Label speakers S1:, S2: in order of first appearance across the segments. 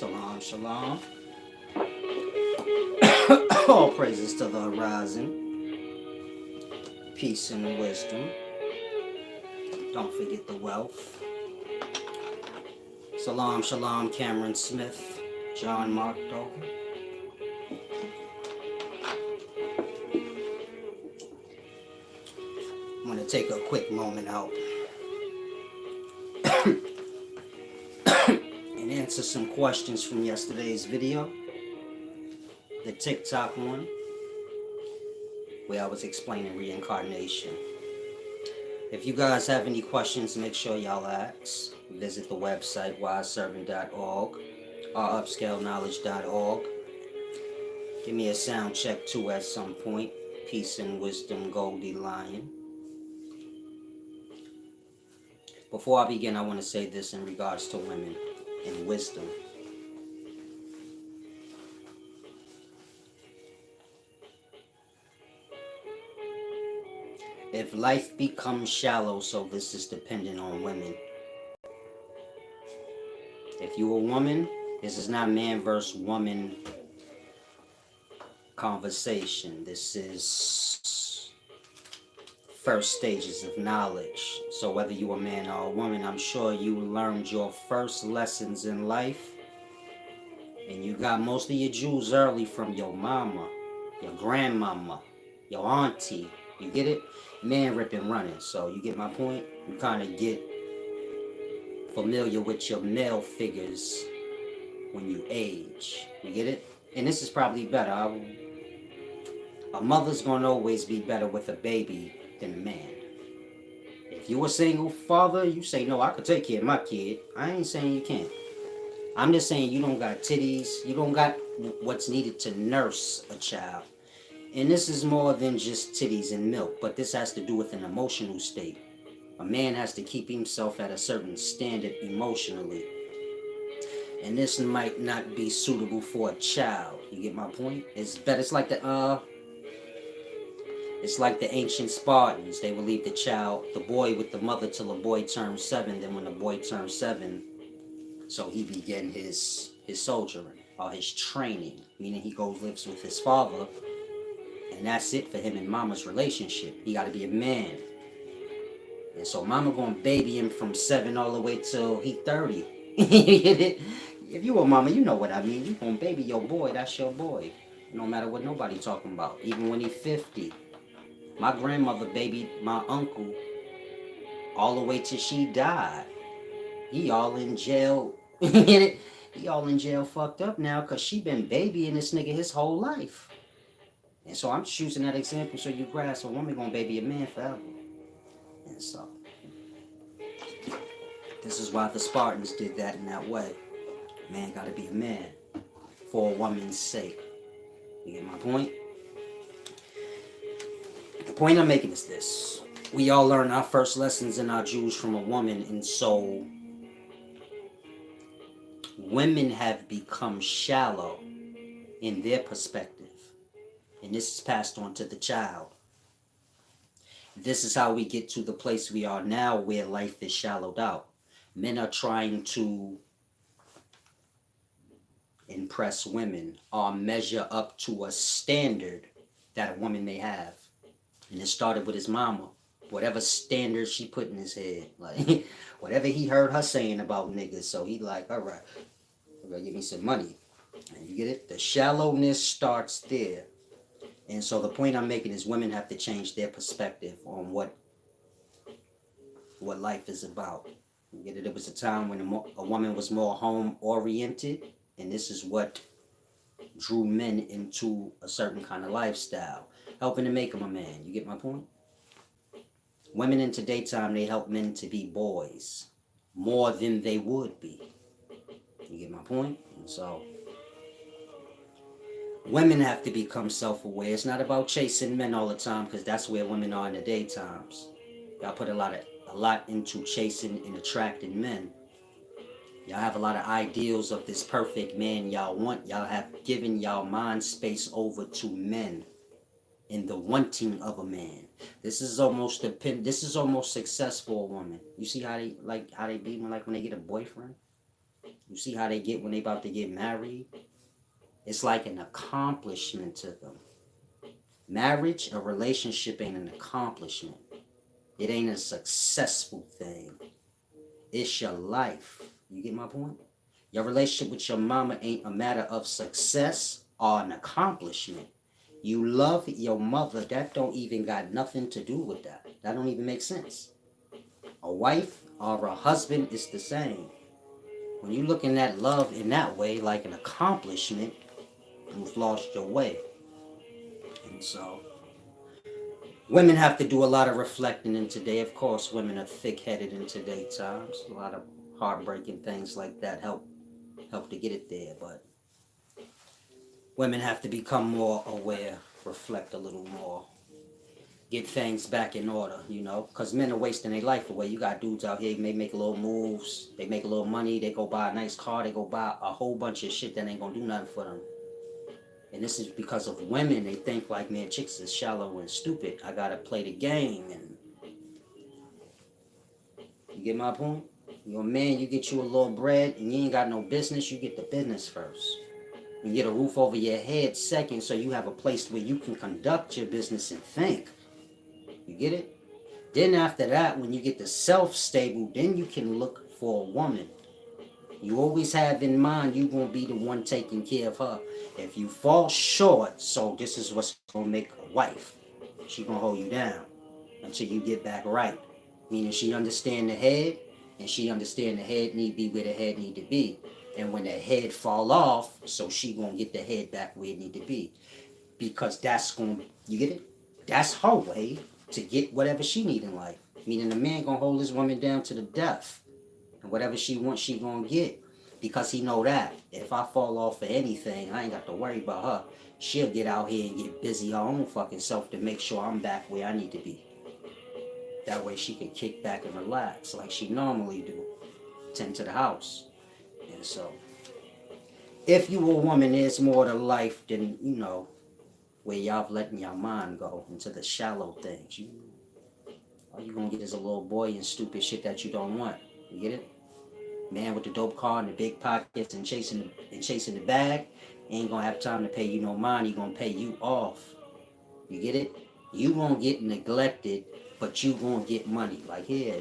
S1: Shalom, shalom. All praises to the horizon. Peace and wisdom. Don't forget the wealth. Salam, shalom, Cameron Smith, John Mark Dover. I'm going to take a quick moment out and answer some questions from yesterday's video, the TikTok one, where I was explaining reincarnation. If you guys have any questions, make sure y'all ask. Visit the website wiseservant.org or upscaleknowledge.org. Give me a sound check too at some point. Peace and wisdom, Goldie Lion. Before I begin, I want to say this in regards to women and wisdom. If life becomes shallow, so this is dependent on women. If you're a woman, this is not man versus woman conversation. This is first stages of knowledge. So whether you're a man or a woman, I'm sure you learned your first lessons in life. And you got most of your jewels early from your mama, your grandmama, your auntie. You get it? Man ripping running. So you get my point? You kind of get familiar with your male figures when you age. You get it? And this is probably better. A mother's going to always be better with a baby than a man. If you're a single father, you say, no, I could take care of my kid. I ain't saying you can't. I'm just saying you don't got titties. You don't got what's needed to nurse a child. And this is more than just titties and milk, but this has to do with an emotional state. A man has to keep himself at a certain standard emotionally. And this might not be suitable for a child. You get my point? It's better. It's like the ancient Spartans. They would leave the boy with the mother till the boy turned 7. Then when the boy turned 7, so he began his soldiering or his training, meaning he lives with his father. And that's it for him and mama's relationship. He got to be a man. And so mama gonna baby him from 7 all the way till he 30. If you a mama, you know what I mean. You gonna baby your boy, that's your boy. No matter what nobody talking about. Even when he 50. My grandmother babied my uncle all the way till she died. He all in jail. He all in jail fucked up now because she been babying this nigga his whole life. And so I'm choosing that example so you grasp a woman gonna baby a man forever. And so this is why the Spartans did that in that way. Man gotta be a man for a woman's sake. You get my point? The point I'm making is this. We all learn our first lessons in our Jews from a woman, and so women have become shallow in their perspective. And this is passed on to the child. This is how we get to the place we are now where life is shallowed out. Men are trying to impress women or measure up to a standard that a woman may have. And it started with his mama. Whatever standard she put in his head. Like, whatever he heard her saying about niggas. So he like, all right, you're gonna give me some money. And you get it? The shallowness starts there. And so the point I'm making is women have to change their perspective on what life is about. You get it? It was a time when a woman was more home oriented, and this is what drew men into a certain kind of lifestyle, helping to make them a man. You get my point? Women in today's time, they help men to be boys more than they would be. You get my point? And so women have to become self-aware. It's not about chasing men all the time, because that's where women are in the daytimes. Y'all put a lot into chasing and attracting men. Y'all have a lot of ideals of this perfect man y'all want. Y'all have given y'all mind space over to men in the wanting of a man. This is almost success for a woman. You see how they be when they get a boyfriend? You see how they get when they about to get married? It's like an accomplishment to them. Marriage, a relationship ain't an accomplishment. It ain't a successful thing. It's your life. You get my point? Your relationship with your mama ain't a matter of success or an accomplishment. You love your mother, that don't even got nothing to do with that. That don't even make sense. A wife or a husband is the same. When you looking at love in that way, like an accomplishment, you've lost your way. And so, women have to do a lot of reflecting in today. Of course, women are thick-headed in today's times. A lot of heartbreaking things like that help to get it there. But women have to become more aware, reflect a little more, get things back in order, because men are wasting their life away. You got dudes out here, they make little moves, they make a little money, they go buy a nice car, they go buy a whole bunch of shit that ain't gonna do nothing for them. And this is because of women. They think like, man, chicks is shallow and stupid. I gotta play the game. And you get my point? You're a man, you get you a little bread, and you ain't got no business, you get the business first. You get a roof over your head second, so you have a place where you can conduct your business and think. You get it? Then after that, when you get the self-stable, then you can look for a woman. You always have in mind you're going to be the one taking care of her. If you fall short, so this is what's going to make a wife. She going to hold you down until you get back right. Meaning she understand the head, and she understand the head need to be where the head need to be. And when the head fall off, so she going to get the head back where it need to be. Because that's going to, you get it? That's her way to get whatever she need in life. Meaning the man going to hold his woman down to the death. And whatever she wants, she going to get. Because he know that if I fall off for anything, I ain't got to worry about her. She'll get out here and get busy her own fucking self to make sure I'm back where I need to be. That way she can kick back and relax like she normally do. Tend to the house. And so, if you a woman, there's more to life than, where y'all letting your mind go into the shallow things. All you gonna get is a little boy and stupid shit that you don't want. You get it? Man with the dope car and the big pockets and chasing the bag ain't gonna have time to pay you no mind. He gonna pay you off. You get it? You gonna get neglected, but you gonna get money. Like here,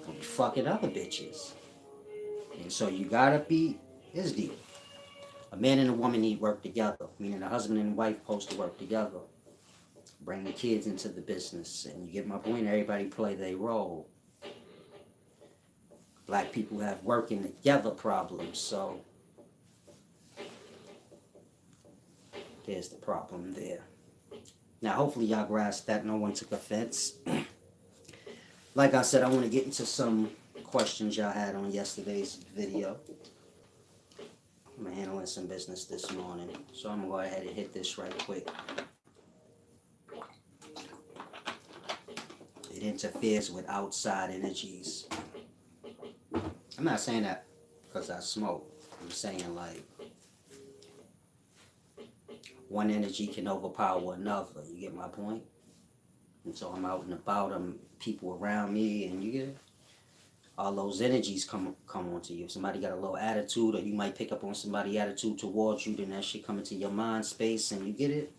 S1: gonna be fucking other bitches. And so you gotta be. It's deep. A man and a woman need work together. Meaning a husband and wife supposed to work together. Bring the kids into the business. And you get my point? Everybody play their role. Black people have working together problems, so there's the problem there. Now, hopefully y'all grasp that. No one took offense. Like I said, I want to get into some questions y'all had on yesterday's video. I'm handling some business this morning, so I'm going to go ahead and hit this right quick. It interferes with outside energies. I'm not saying that because I smoke. I'm saying like one energy can overpower another. You get my point? And so I'm out and about. I'm people around me, and you get it? All those energies come onto you. If somebody got a low attitude, or you might pick up on somebody's attitude towards you, then that shit come into your mind space, and you get it?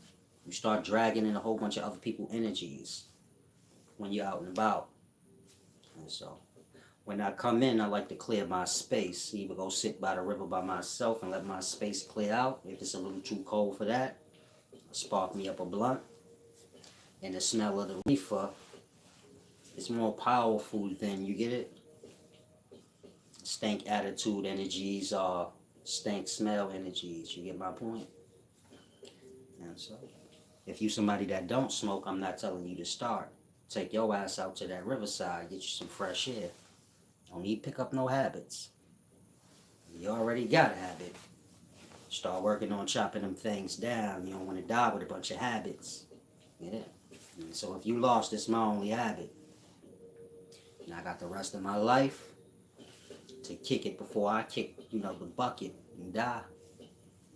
S1: You start dragging in a whole bunch of other people's energies when you're out and about. And so when I come in, I like to clear my space. Either go sit by the river by myself and let my space clear out. If it's a little too cold for that, spark me up a blunt, and the smell of the reefer is more powerful than, you get it? Stank attitude energies are stank smell energies. You get my point? And so, if you somebody that don't smoke, I'm not telling you to start. Take your ass out to that riverside, get you some fresh air. Don't need to pick up no habits. You already got a habit. Start working on chopping them things down. You don't want to die with a bunch of habits. Yeah. And so if you lost, it's my only habit. And I got the rest of my life to kick it before I kick, the bucket and die.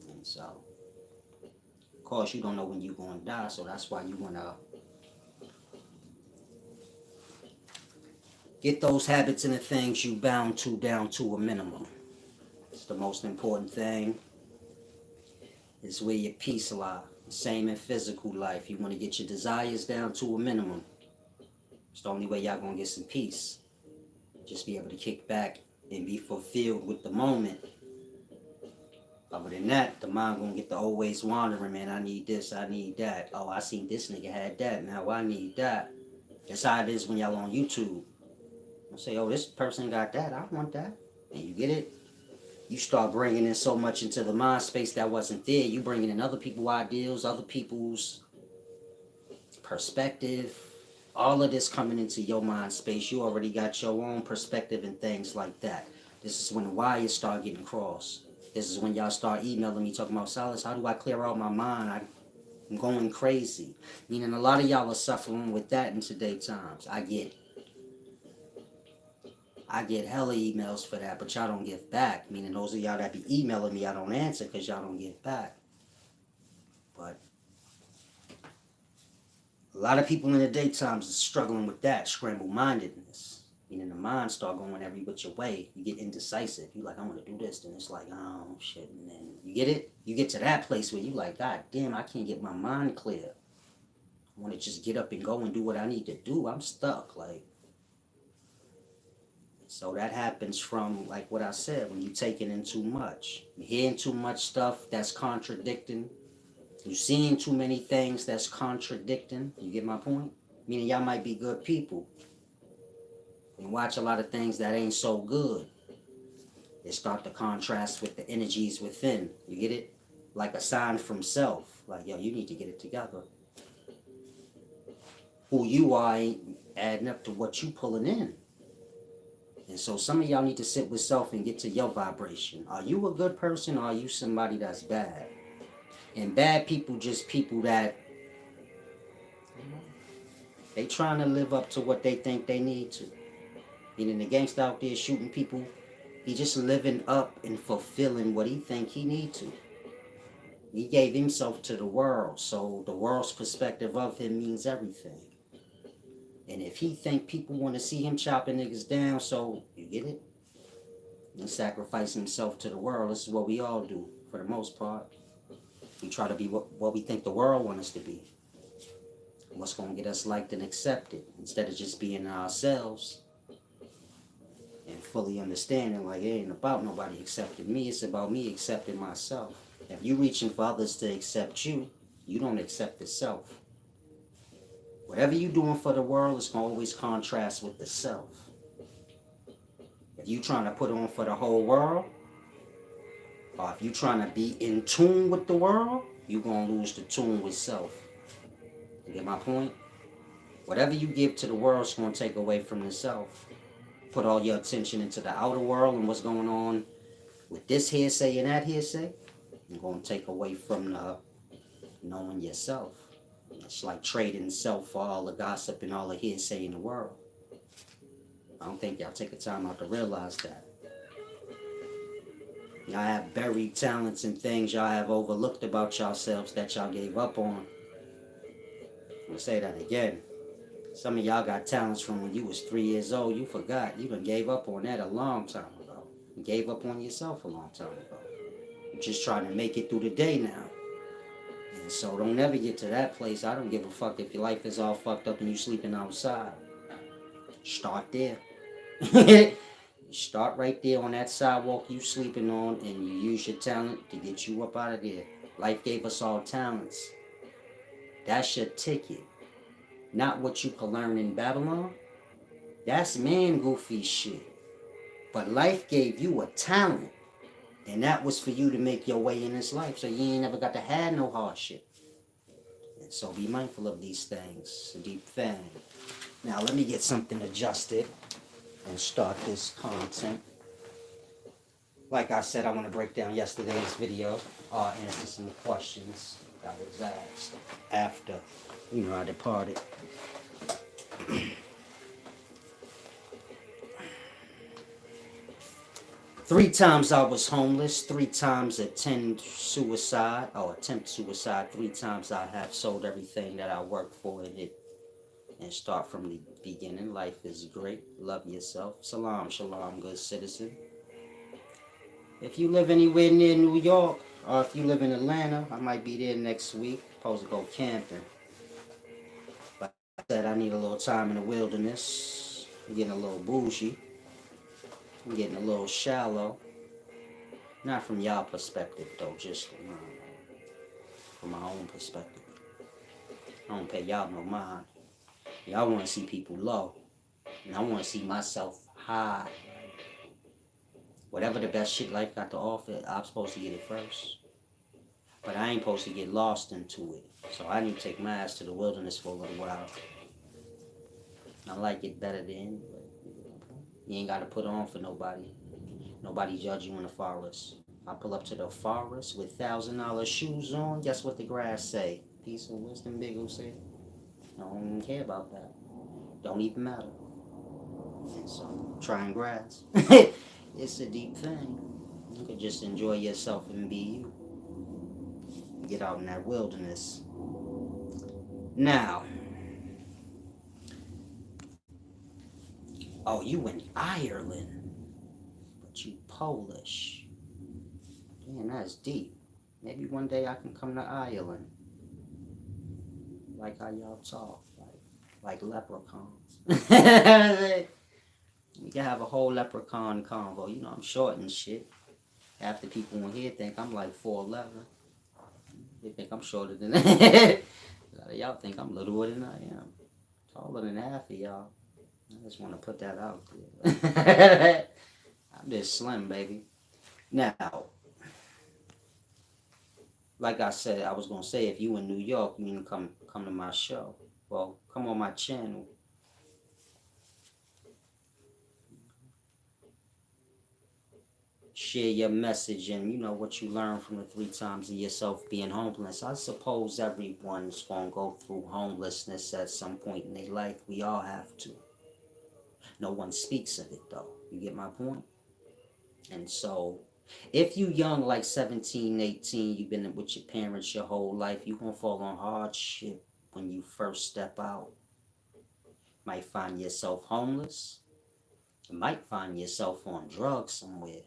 S1: And so, of course, you don't know when you're going to die, so that's why you want to get those habits and the things you bound to down to a minimum. It's the most important thing. It's where your peace lies. Same in physical life. You want to get your desires down to a minimum. It's the only way y'all going to get some peace. Just be able to kick back and be fulfilled with the moment. Other than that, the mind going to get to always wandering, man. I need this, I need that. Oh, I seen this nigga had that. Now I need that. That's how it is when y'all on YouTube. I say, oh, this person got that. I want that. And you get it? You start bringing in so much into the mind space that wasn't there. You bringing in other people's ideals, other people's perspective. All of this coming into your mind space. You already got your own perspective and things like that. This is when the wires start getting crossed. This is when y'all start emailing me talking about, Silas, how do I clear out my mind? I'm going crazy. Meaning a lot of y'all are suffering with that in today's times. I get hella emails for that, but y'all don't give back. Meaning those of y'all that be emailing me, I don't answer because y'all don't give back. But a lot of people in the daytimes are struggling with that, scramble-mindedness. Meaning the mind start going every which way. You get indecisive. You like, I'm going to do this. Then it's like, oh, shit. And then you get it? You get to that place where you like, God damn, I can't get my mind clear. I want to just get up and go and do what I need to do. I'm stuck. So that happens from, like what I said, when you're taking in too much. You're hearing too much stuff that's contradicting. You're seeing too many things that's contradicting. You get my point? Meaning y'all might be good people and watch a lot of things that ain't so good. They start to contrast with the energies within. You get it? Like a sign from self. Like, yo, you need to get it together. Who you are ain't adding up to what you pulling in. And so some of y'all need to sit with self and get to your vibration. Are you a good person or are you somebody that's bad? And bad people just people that they trying to live up to what they think they need to. Meaning the gangster out there shooting people, he just living up and fulfilling what he think he need to. He gave himself to the world, so the world's perspective of him means everything. And if he think people want to see him chopping niggas down, so you get it? And sacrifice himself to the world. This is what we all do, for the most part. We try to be what we think the world wants us to be. What's going to get us liked and accepted, instead of just being ourselves. And fully understanding, like, it ain't about nobody accepting me, it's about me accepting myself. If you reaching for others to accept you, you don't accept yourself. Whatever you doing for the world is going to always contrast with the self. If you trying to put on for the whole world, or if you trying to be in tune with the world, you going to lose the tune with self. You get my point? Whatever you give to the world is going to take away from the self. Put all your attention into the outer world and what's going on with this hearsay and that hearsay, you're going to take away from the knowing yourself. It's like trading self for all the gossip and all the hearsay in the world. I don't think y'all take the time out to realize that. Y'all have buried talents and things y'all have overlooked about yourselves that y'all gave up on. I'm going to say that again. Some of y'all got talents from when you was 3 years old. You forgot. You done gave up on that a long time ago. You gave up on yourself a long time ago. You're just trying to make it through the day now. And so don't ever get to that place. I don't give a fuck if your life is all fucked up and you sleeping outside. Start there. Start right there on that sidewalk you sleeping on, and you use your talent to get you up out of there. Life gave us all talents. That's your ticket. Not what you can learn in Babylon. That's man goofy shit. But life gave you a talent. And that was for you to make your way in this life. So you ain't never got to have no hardship. And so be mindful of these things. It's a deep thing. Now let me get something adjusted and start this content. Like I said, I want to break down yesterday's video, answer some questions that was asked after, I departed. 3 times I was homeless, 3 times attempt suicide, 3 times I have sold everything that I worked for in it. And start from the beginning. Life is great. Love yourself. Salam, shalom, good citizen. If you live anywhere near New York, or if you live in Atlanta, I might be there next week. Supposed to go camping. But I said I need a little time in the wilderness. I'm getting a little bougie. I'm getting a little shallow. Not from y'all perspective though, just from my own perspective. I don't pay y'all no mind. Y'all want to see people low, and I want to see myself high. Whatever the best shit life got to offer, I'm supposed to get it first. But I ain't supposed to get lost into it. So I need to take my ass to the wilderness for a little while. I like it better than, you ain't got to put on for nobody. Nobody judge you in the forest. I pull up to the forest with $1,000 shoes on. Guess what the grass say? Peace and wisdom, big who say. I don't even care about that. Don't even matter. And so, trying grass. It's a deep thing. You could just enjoy yourself and be you. Get out in that wilderness. Now, oh, you in Ireland, but you Polish. Damn, that's deep. Maybe one day I can come to Ireland. Like how y'all talk, like leprechauns. We can have a whole leprechaun convo. I'm short and shit. Half the people in here think I'm like 4'11". They think I'm shorter than that. A lot of y'all think I'm littler than I am. Taller than half of y'all. I just want to put that out there. I'm just slim, baby. Now, like I said, I was gonna say, if you in New York, you need to come to my show. Well, come on my channel. Share your message and what you learned from the 3 times of yourself being homeless. I suppose everyone's gonna go through homelessness at some point in their life. We all have to. No one speaks of it though. You get my point? And so, if you young, like 17, 18, you've been with your parents your whole life, you're gonna fall on hardship when you first step out. Might find yourself homeless. You might find yourself on drugs somewhere.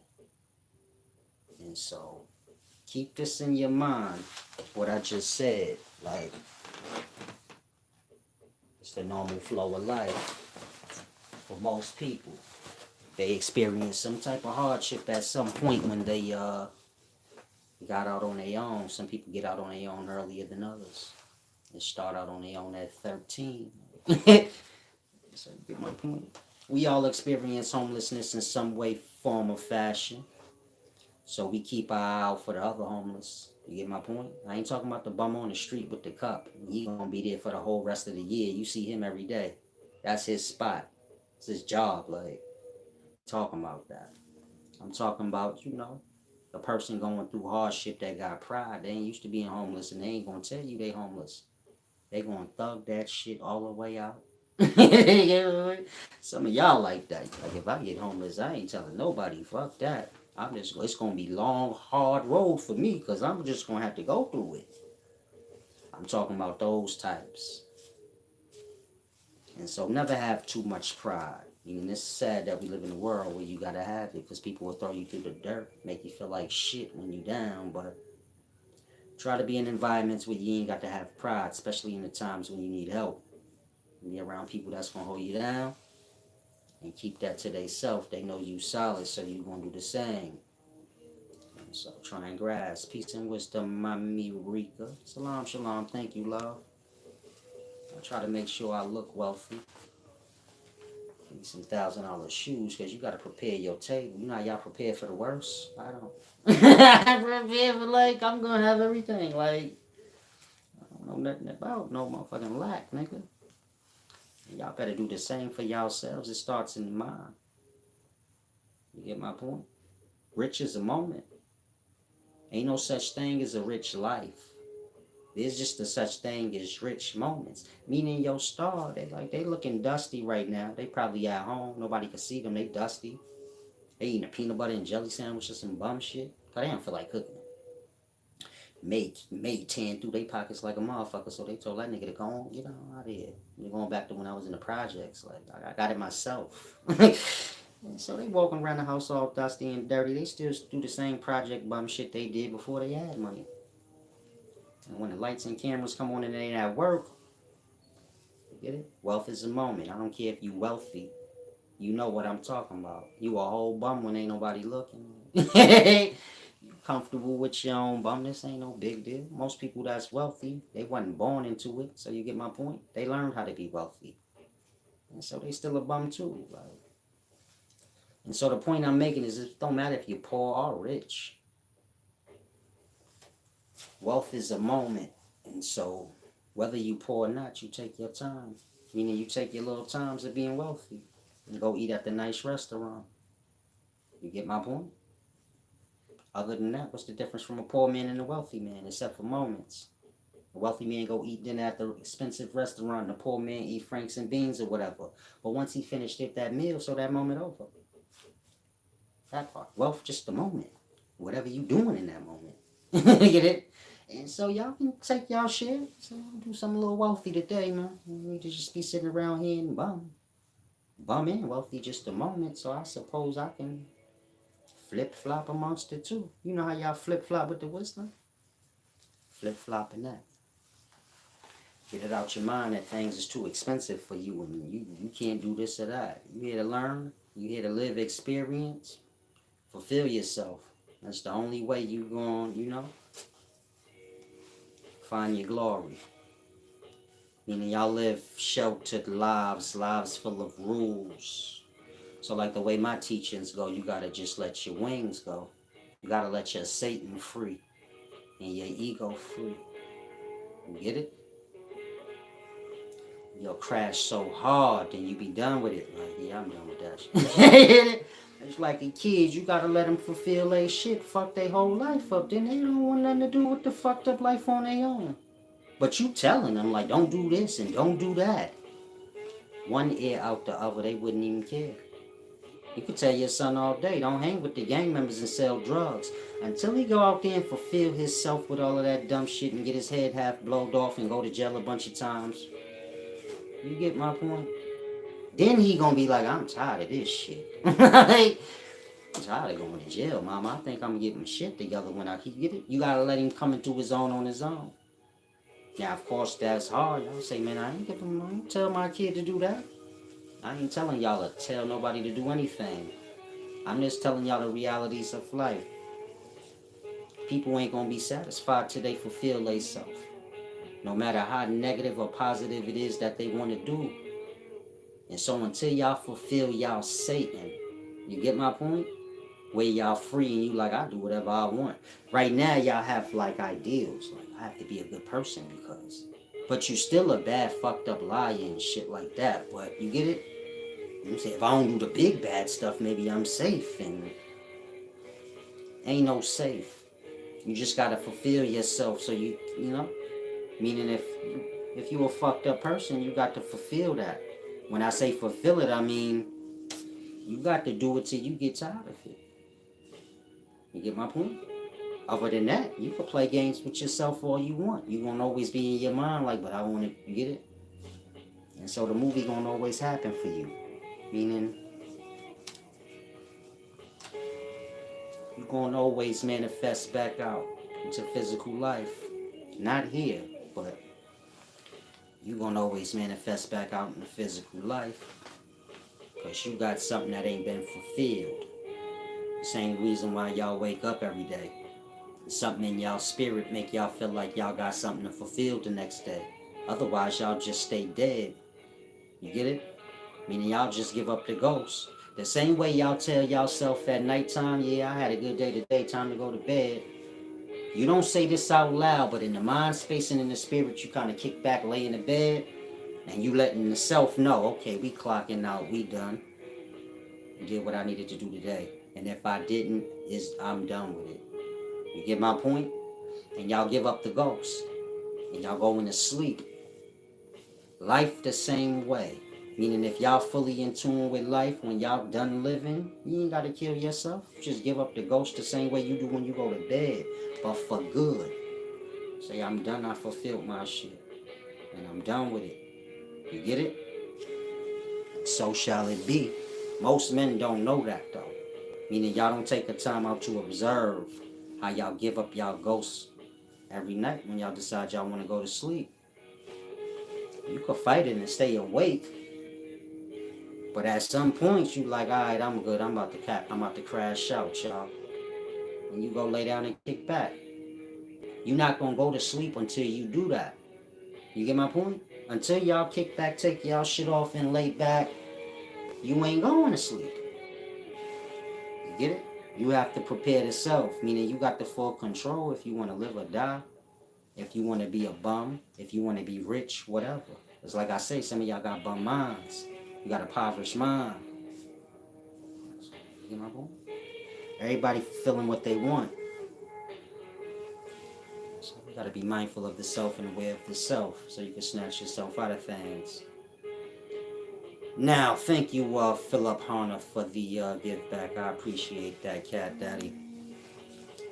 S1: And so, keep this in your mind, what I just said. Like, it's the normal flow of life for most people. They experience some type of hardship at some point when they got out on their own. Some people get out on their own earlier than others. They start out on their own at 13. So you get my point. We all experience homelessness in some way, form, or fashion. So we keep our eye out for the other homeless. You get my point? I ain't talking about the bum on the street with the cup. He gonna be there for the whole rest of the year. You see him every day. That's his spot. It's his job. Like, talking about that. I'm talking about, a person going through hardship that got pride. They ain't used to being homeless, and they ain't gonna tell you they homeless. They gonna thug that shit all the way out. Some of y'all like that. Like, if I get homeless, I ain't telling nobody. Fuck that. It's gonna be long, hard road for me, because I'm just gonna have to go through it. I'm talking about those types. And so never have too much pride. It's sad that we live in a world where you gotta have it, because people will throw you through the dirt, make you feel like shit when you're down. But try to be in environments where you ain't got to have pride, especially in the times when you need help. Be around people that's gonna hold you down and keep that to themselves. They know you solid, so you gonna do the same. And so try and grasp. Peace and wisdom, Mami Rika. Salam, shalom. Thank you, love. I try to make sure I look wealthy. Give me some $1,000 shoes because you got to prepare your table. You know how y'all prepare for the worst? I don't. I prepare for like I'm gonna have everything. Like I don't know nothing about no motherfucking lack, nigga. Y'all better do the same for yourselves. It starts in the mind. You get my point? Rich is a moment. Ain't no such thing as a rich life. There's just a such thing as rich moments. Meaning your star, they looking dusty right now. They probably at home. Nobody can see them. They dusty. They eating a peanut butter and jelly sandwich or some bum shit. Cause they don't feel like cooking. Made 10 through their pockets like a motherfucker. So they told that nigga to go on, get on out of here. You're going back to when I was in the projects. Like I got it myself. So they walking around the house all dusty and dirty. They still do the same project bum shit they did before they had money. And when the lights and cameras come on and they ain't at work, you get it? Wealth is a moment. I don't care if you wealthy. You know what I'm talking about. You a whole bum when ain't nobody looking. You comfortable with your own bum. This ain't no big deal. Most people that's wealthy, they wasn't born into it. So you get my point? They learned how to be wealthy. And so they still a bum too. Like. And so the point I'm making is it don't matter if you're poor or rich. Wealth is a moment. And so whether you poor or not, you take your time. Meaning you take your little times of being wealthy and go eat at the nice restaurant. You get my point? Other than that, what's the difference from a poor man and a wealthy man, except for moments? A wealthy man go eat dinner at the expensive restaurant, and a poor man eat franks and beans or whatever. But once he finished that meal, so that moment over. That part. Wealth, just the moment. Whatever you doing in that moment. Get it? And so y'all can take y'all share. So do something a little wealthy today, man. We just be sitting around here and bum. Bum and wealthy just a moment. So I suppose I can flip-flop amongst the two. You know how y'all flip-flop with the wisdom? Flip-flopping that. Get it out your mind that things is too expensive for you and you can't do this or that. You here to learn. You here to live experience. Fulfill yourself. That's the only way you going, find your glory. Meaning y'all live sheltered lives full of rules. So like the way my teachings go, you gotta just let your wings go. You gotta let your Satan free and your ego free. You get it? You'll crash so hard, then you be done with it. Like, yeah, I'm done with that shit. It's like the kids, you gotta let them fulfill their shit, fuck their whole life up. Then they don't want nothing to do with the fucked up life on their own. But you telling them, like, don't do this and don't do that. One ear out the other, they wouldn't even care. You could tell your son all day, don't hang with the gang members and sell drugs. Until he go out there and fulfill himself with all of that dumb shit and get his head half blowed off and go to jail a bunch of times. You get my point? Then he gonna be like, I'm tired of this shit. Like, I'm tired of going to jail, mama. I think I'm getting my shit together when I keep get it. You gotta let him come into his own on his own. Now, of course, that's hard. Y'all say, man, I ain't tell my kid to do that. I ain't telling y'all to tell nobody to do anything. I'm just telling y'all the realities of life. People ain't gonna be satisfied till they fulfill themselves. No matter how negative or positive it is that they want to do. And so until y'all fulfill y'all Satan, you get my point? Where y'all free and you like, I do whatever I want. Right now, y'all have like ideals. Like, I have to be a good person because. But you still a bad, fucked up liar and shit like that. But you get it? You say, if I don't do the big bad stuff, maybe I'm safe. And ain't no safe. You just gotta fulfill yourself so you know? Meaning if you a fucked up person, you got to fulfill that. When I say fulfill it, I mean, you got to do it till you get tired of it. You get my point? Other than that, you can play games with yourself all you want. You gonna always be in your mind like, but I want to, you get it? And so the movie gonna always happen for you. Meaning, you gonna always manifest back out into physical life. Not here, but you gonna always manifest back out into physical life. Because you got something that ain't been fulfilled. The same reason why y'all wake up every day. Something in y'all spirit make y'all feel like y'all got something to fulfill the next day. Otherwise, y'all just stay dead. You get it? Meaning y'all just give up the ghost. The same way y'all tell yourself at nighttime, yeah, I had a good day today, time to go to bed. You don't say this out loud, but in the mind space and in the spirit, you kind of kick back, lay in the bed, and you letting the self know, okay, we clocking out, we done. Did what I needed to do today. And if I didn't, I'm done with it. You get my point? And y'all give up the ghost. And y'all go into sleep. Life the same way. Meaning if y'all fully in tune with life, when y'all done living, you ain't gotta kill yourself. Just give up the ghost the same way you do when you go to bed. But for good. Say, I'm done, I fulfilled my shit. And I'm done with it. You get it? So shall it be. Most men don't know that though. Meaning y'all don't take the time out to observe how y'all give up y'all ghosts every night when y'all decide y'all want to go to sleep. You could fight it and stay awake. But at some point you like, alright, I'm good. I'm about to crash out, y'all. And you go lay down and kick back. You're not gonna go to sleep until you do that. You get my point? Until y'all kick back, take y'all shit off and lay back, you ain't going to sleep. You get it? You have to prepare the self, meaning you got the full control if you want to live or die, if you want to be a bum, if you want to be rich, whatever. It's like I say, some of y'all got bum minds. You got a impoverished mind. You get my point? Everybody feeling what they want. So you got to be mindful of the self and aware of the self so you can snatch yourself out of things. Now, thank you, Philip Harner, for the give back. I appreciate that, Cat Daddy.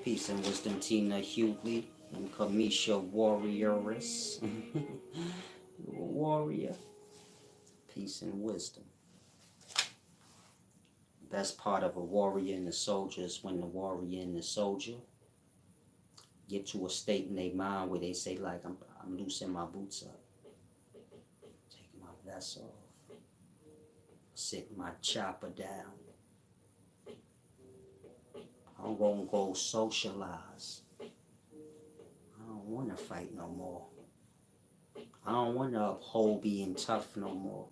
S1: Peace and wisdom, Tina Hughley and Kamisha Warrioress. Warrior. Peace and wisdom. Best part of a warrior and a soldier is when the warrior and the soldier get to a state in their mind where they say, like, I'm loosening my boots up, taking my vest off, sitting my chopper down. I'm gonna go socialize. I don't want to fight no more. I don't want to uphold being tough no more.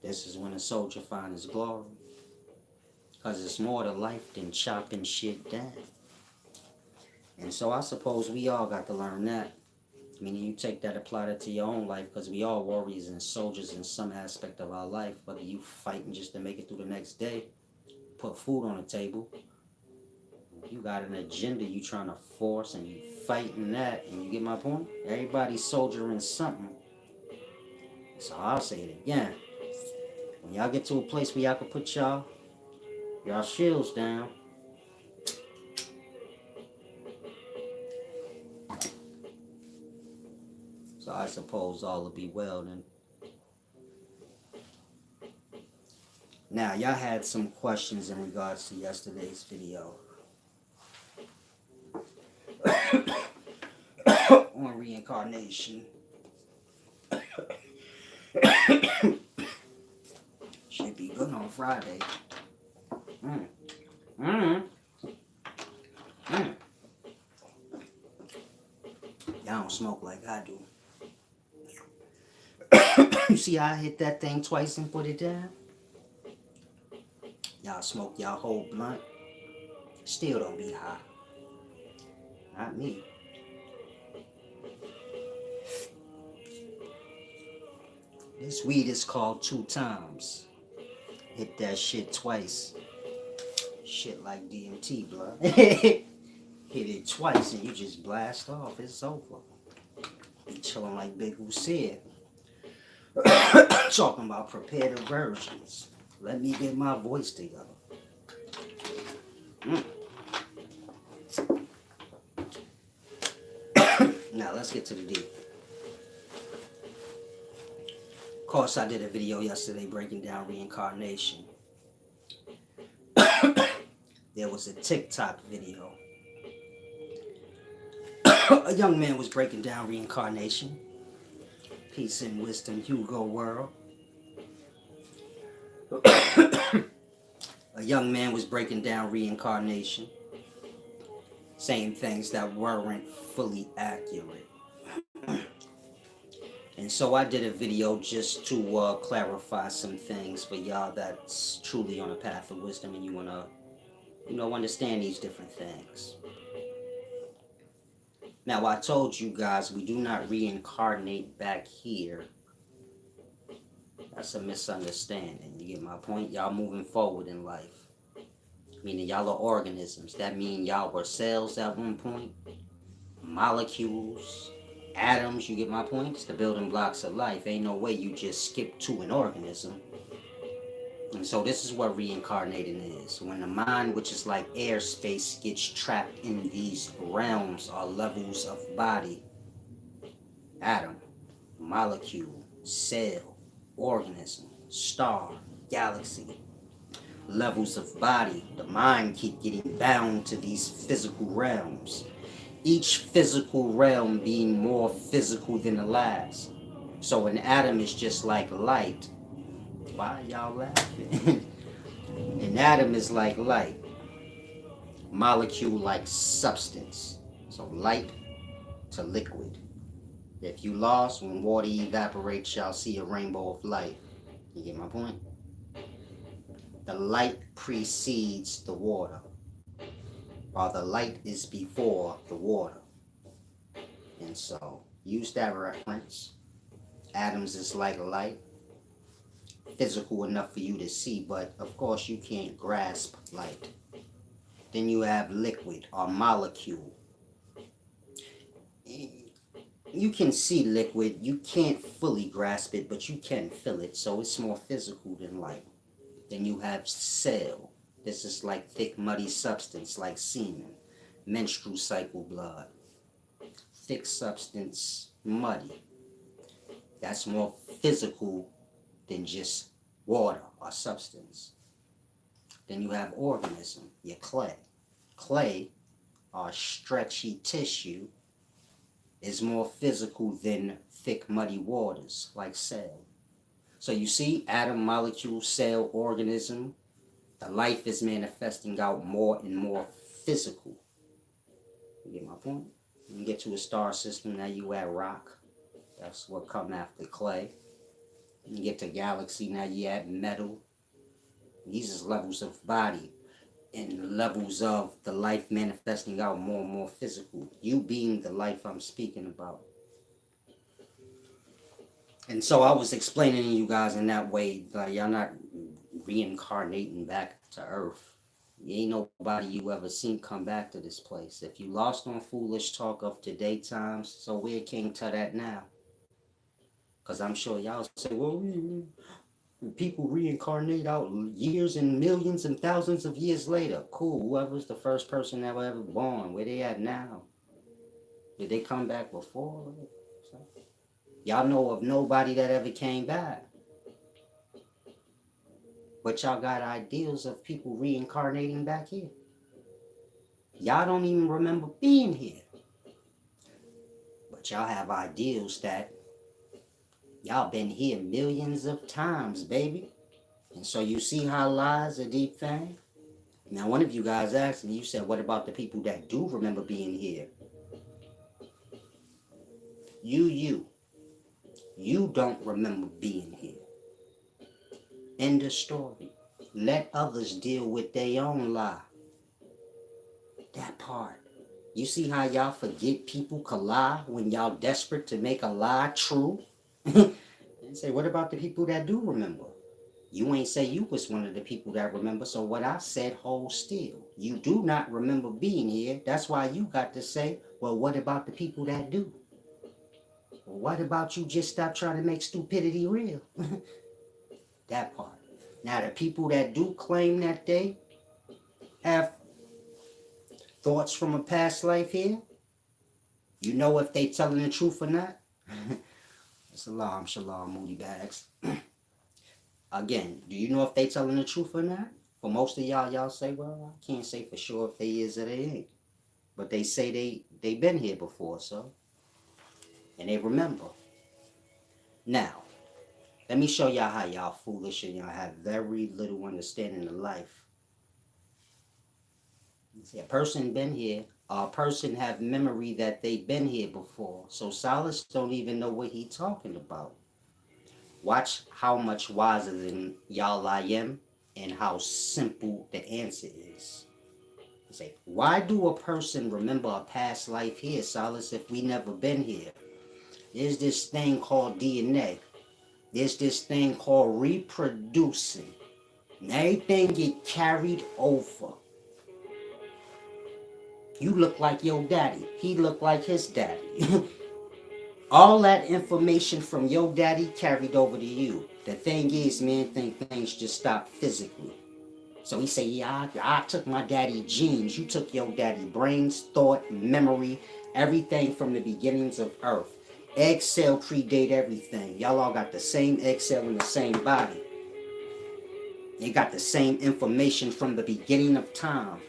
S1: This is when a soldier finds his glory. Because it's more to life than chopping shit down. And so I suppose we all got to learn that. Meaning you take that, apply that to your own life, because we all warriors and soldiers in some aspect of our life. Whether you fighting just to make it through the next day, put food on the table. You got an agenda you trying to force and you fighting that, and you get my point? Everybody's soldiering something. So I'll say it again. When y'all get to a place where y'all can put y'all shields down, so I suppose all will be well then. Now, y'all had some questions in regards to yesterday's video. On reincarnation. Should be good on Friday. Y'all don't smoke like I do. You see how I hit that thing twice and put it down? Y'all smoke y'all whole blunt. Still don't be high. Not me. This weed is called 2 times. Hit that shit twice. Shit like DMT, blood. Hit it twice and you just blast off. It's over. You chilling like Big Who said. Talking about prepared versions. Let me get my voice together. Now let's get to the deep. Of course, I did a video yesterday breaking down reincarnation. There was a TikTok video. A young man was breaking down reincarnation. Peace and wisdom, Hugo World. A young man was breaking down reincarnation, saying things that weren't fully accurate. And so I did a video just to clarify some things for y'all that's truly on a path of wisdom and you want to, understand these different things. Now, I told you guys we do not reincarnate back here. That's a misunderstanding. You get my point? Y'all moving forward in life. Meaning y'all are organisms. That means y'all were cells at one point, molecules, atoms. You get my point? It's the building blocks of life. Ain't no way you just skip to an organism. And so this is what reincarnating is. When the mind, which is like airspace, gets trapped in these realms or levels of body, atom, molecule, cell, organism, star, galaxy, levels of body, the mind keep getting bound to these physical realms. Each physical realm being more physical than the last. So an atom is just like light. Why are y'all laughing? An atom is like light. Molecule like substance. So light to liquid. If you lost, when water evaporates, y'all see a rainbow of light. You get my point? The light precedes the water. Or the light is before the water. And so, use that reference. Atoms is like light. Physical enough for you to see, but of course you can't grasp light. Then you have liquid or molecule. You can see liquid, you can't fully grasp it, but you can feel it, so it's more physical than light. Then you have cell. This is like thick, muddy substance, like semen, menstrual cycle blood. Thick substance, muddy. That's more physical than just water or substance. Then you have organism, your clay. Clay, or stretchy tissue, is more physical than thick, muddy waters, like cell. So you see, atom, molecule, cell, organism, the life is manifesting out more and more physical. You get my point? You get to a star system, now you add rock. That's what come after clay. You get to galaxy, now you add metal. These is levels of body and levels of the life manifesting out more and more physical. You being the life I'm speaking about. And so I was explaining to you guys in that way, like y'all not reincarnating back to Earth. You ain't nobody you ever seen come back to this place. If you lost on foolish talk of today times, so we can't tell that now. Because I'm sure y'all say, well, people reincarnate out years and millions and thousands of years later. Cool, whoever's the first person that was ever born, where they at now? Did they come back before? Y'all know of nobody that ever came back. But y'all got ideals of people reincarnating back here. Y'all don't even remember being here. But y'all have ideals that y'all been here millions of times, baby. And so you see how lies a deep thing? Now, one of you guys asked me, you said, what about the people that do remember being here? You don't remember being here. End of story. Let others deal with their own lie. That part. You see how y'all forget people can lie when y'all desperate to make a lie true? And say, what about the people that do remember? You ain't say you was one of the people that remember, so what I said holds still. You do not remember being here. That's why you got to say, well, what about the people that do? What about you just stop trying to make stupidity real? That part. Now, the people that do claim that they have thoughts from a past life here, you know if they telling the truth or not? Salam, shalom, moody bags. Again, do you know if they telling the truth or not? For most of y'all say, well, I can't say for sure if they is or they ain't. But they say they been here before, so. And they remember. Now, let me show y'all how y'all foolish and y'all have very little understanding of life. See, a person been here A person have memory that they've been here before. So Silas don't even know what he talking about. Watch how much wiser than y'all I am and how simple the answer is. Say, why do a person remember a past life here, Silas, if we never been here? There's this thing called DNA. There's this thing called reproducing. And everything get carried over. You look like your daddy. He look like his daddy. All that information from your daddy carried over to you. The thing is, men think things just stop physically. So he say, yeah, I took my daddy genes. You took your daddy brains, thought, memory, everything from the beginnings of Earth. Egg cell predate everything. Y'all all got the same egg cell in the same body. They got the same information from the beginning of time.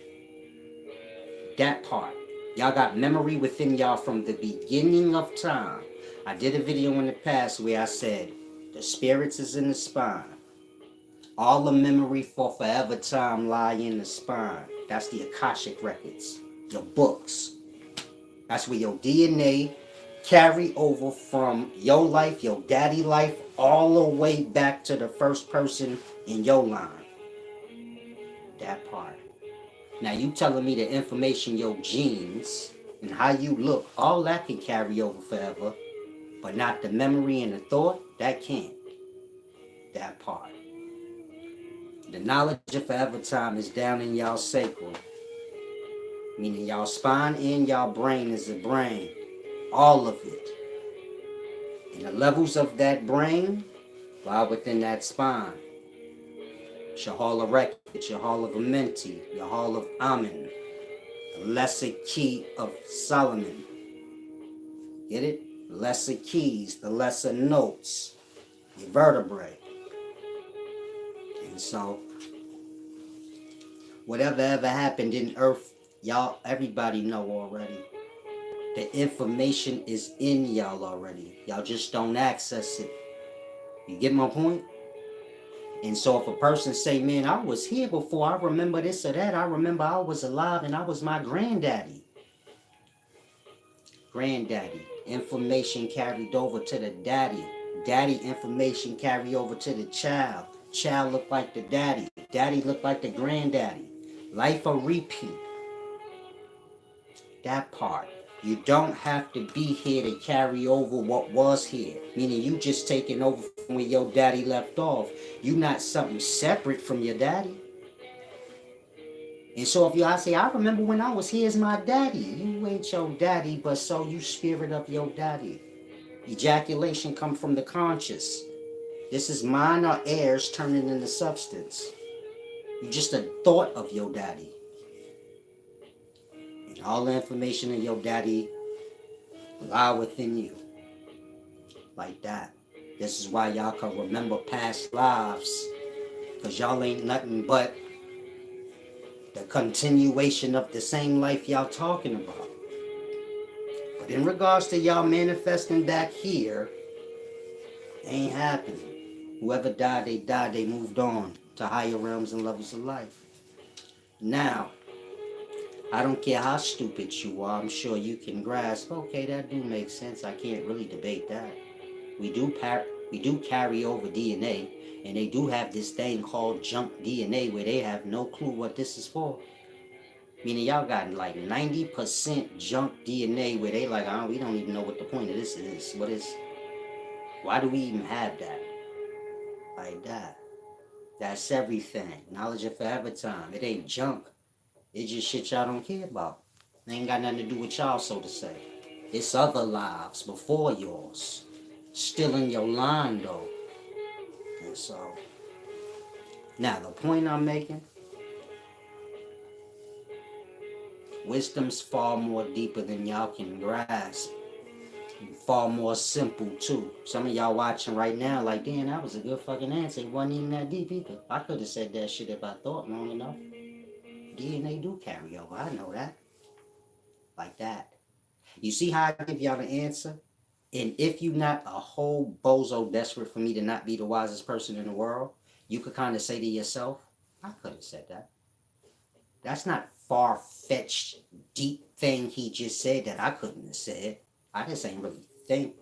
S1: That part. Y'all got memory within y'all from the beginning of time. I did a video in the past where I said, the spirits is in the spine. All the memory for forever time lie in the spine. That's the Akashic records, your books. That's where your DNA carry over from your life, your daddy life, all the way back to the first person in your line. That part. Now you telling me the information, your genes, and how you look, all that can carry over forever, but not the memory and the thought, that can't. That part. The knowledge of forever time is down in y'all sacral, meaning y'all spine and y'all brain is a brain, all of it. And the levels of that brain lie within that spine. It's your hall of record, your hall of Amenti, your hall of Amen, the lesser key of Solomon. Get it? Lesser keys, the lesser notes, your vertebrae. And so, whatever ever happened in Earth, y'all, everybody know already. The information is in y'all already. Y'all just don't access it. You get my point? And so if a person say, man, I was here before, I remember this or that, I remember I was alive and I was my granddaddy. Granddaddy. Information carried over to the daddy. Daddy information carried over to the child. Child looked like the daddy. Daddy looked like the granddaddy. Life a repeat. That part. You don't have to be here to carry over what was here. Meaning you just taking over from where your daddy left off. You not something separate from your daddy. And so if y'all say, I remember when I was here as my daddy. You ain't your daddy, but so you spirit of your daddy. Ejaculation come from the conscious. This is mind or airs turning into substance. You just a thought of your daddy. And all the information of your daddy lie within you. Like that. This is why y'all can remember past lives. Because y'all ain't nothing but the continuation of the same life y'all talking about. But in regards to y'all manifesting back here, ain't happening. Whoever died, they moved on to higher realms and levels of life. Now, I don't care how stupid you are, I'm sure you can grasp, okay, that do make sense. I can't really debate that. We do carry over DNA, and they do have this thing called junk DNA where they have no clue what this is for. Meaning y'all got like 90% junk DNA where they like, we don't even know what the point of this is. Why do we even have that? Like that. That's everything. Knowledge of forever time. It ain't junk. It's just shit y'all don't care about. It ain't got nothing to do with y'all, so to say. It's other lives before yours. Still in your line, though. And so, now the point I'm making, wisdom's far more deeper than y'all can grasp. Far more simple, too. Some of y'all watching right now like, damn, that was a good fucking answer. It wasn't even that deep either. I could have said that shit if I thought long enough. DNA do carry over. I know that. Like that. You see how I give y'all the answer? And if you not a whole bozo desperate for me to not be the wisest person in the world, you could kind of say to yourself, I could have said that. That's not far-fetched, deep thing he just said that I couldn't have said. I just ain't really think.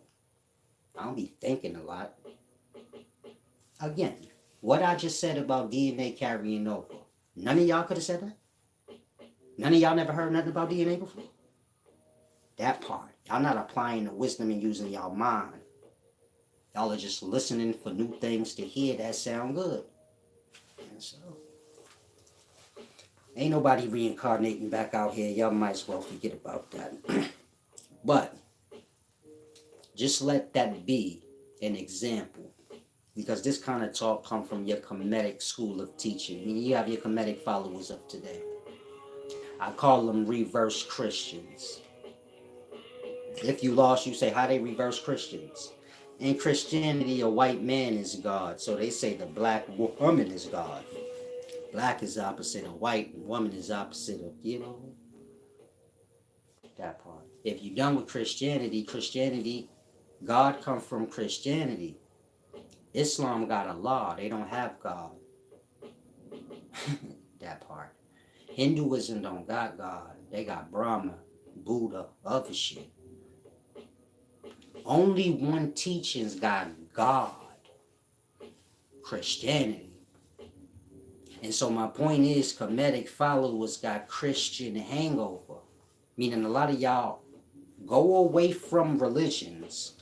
S1: I don't be thinking a lot. Again, what I just said about DNA carrying over, none of y'all could have said that? None of y'all never heard nothing about DNA before? That part. Y'all not applying the wisdom and using y'all mind. Y'all are just listening for new things to hear that sound good. And so, ain't nobody reincarnating back out here. Y'all might as well forget about that. But, just let that be an example. Because this kind of talk come from your comedic school of teaching. I mean, you have your comedic followers of today. I call them reverse Christians. If you lost, you say, how they reverse Christians? In Christianity, a white man is God. So they say the black woman is God. Black is opposite of white, and woman is opposite of, that part. If you're done with Christianity, God come from Christianity. Islam got a law. They don't have God. That part. Hinduism don't got God. They got Brahma, Buddha, other shit. Only one teaching's got God. Christianity. And so my point is, comedic followers got Christian hangover. Meaning a lot of y'all go away from religions,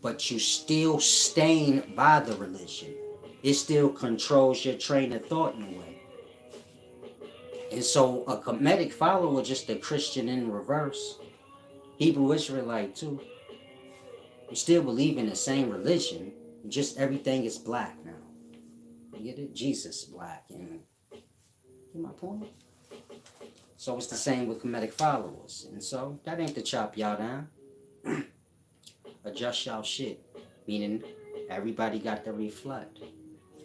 S1: but you still stained by the religion. It still controls your train of thought in a way. And so a comedic follower, just a Christian in reverse, Hebrew Israelite too, you still believe in the same religion, just everything is black now. You get it? Jesus is black. And get my point? So it's the same with comedic followers. And so that ain't to chop y'all down. Adjust y'all shit. Meaning everybody got to reflect.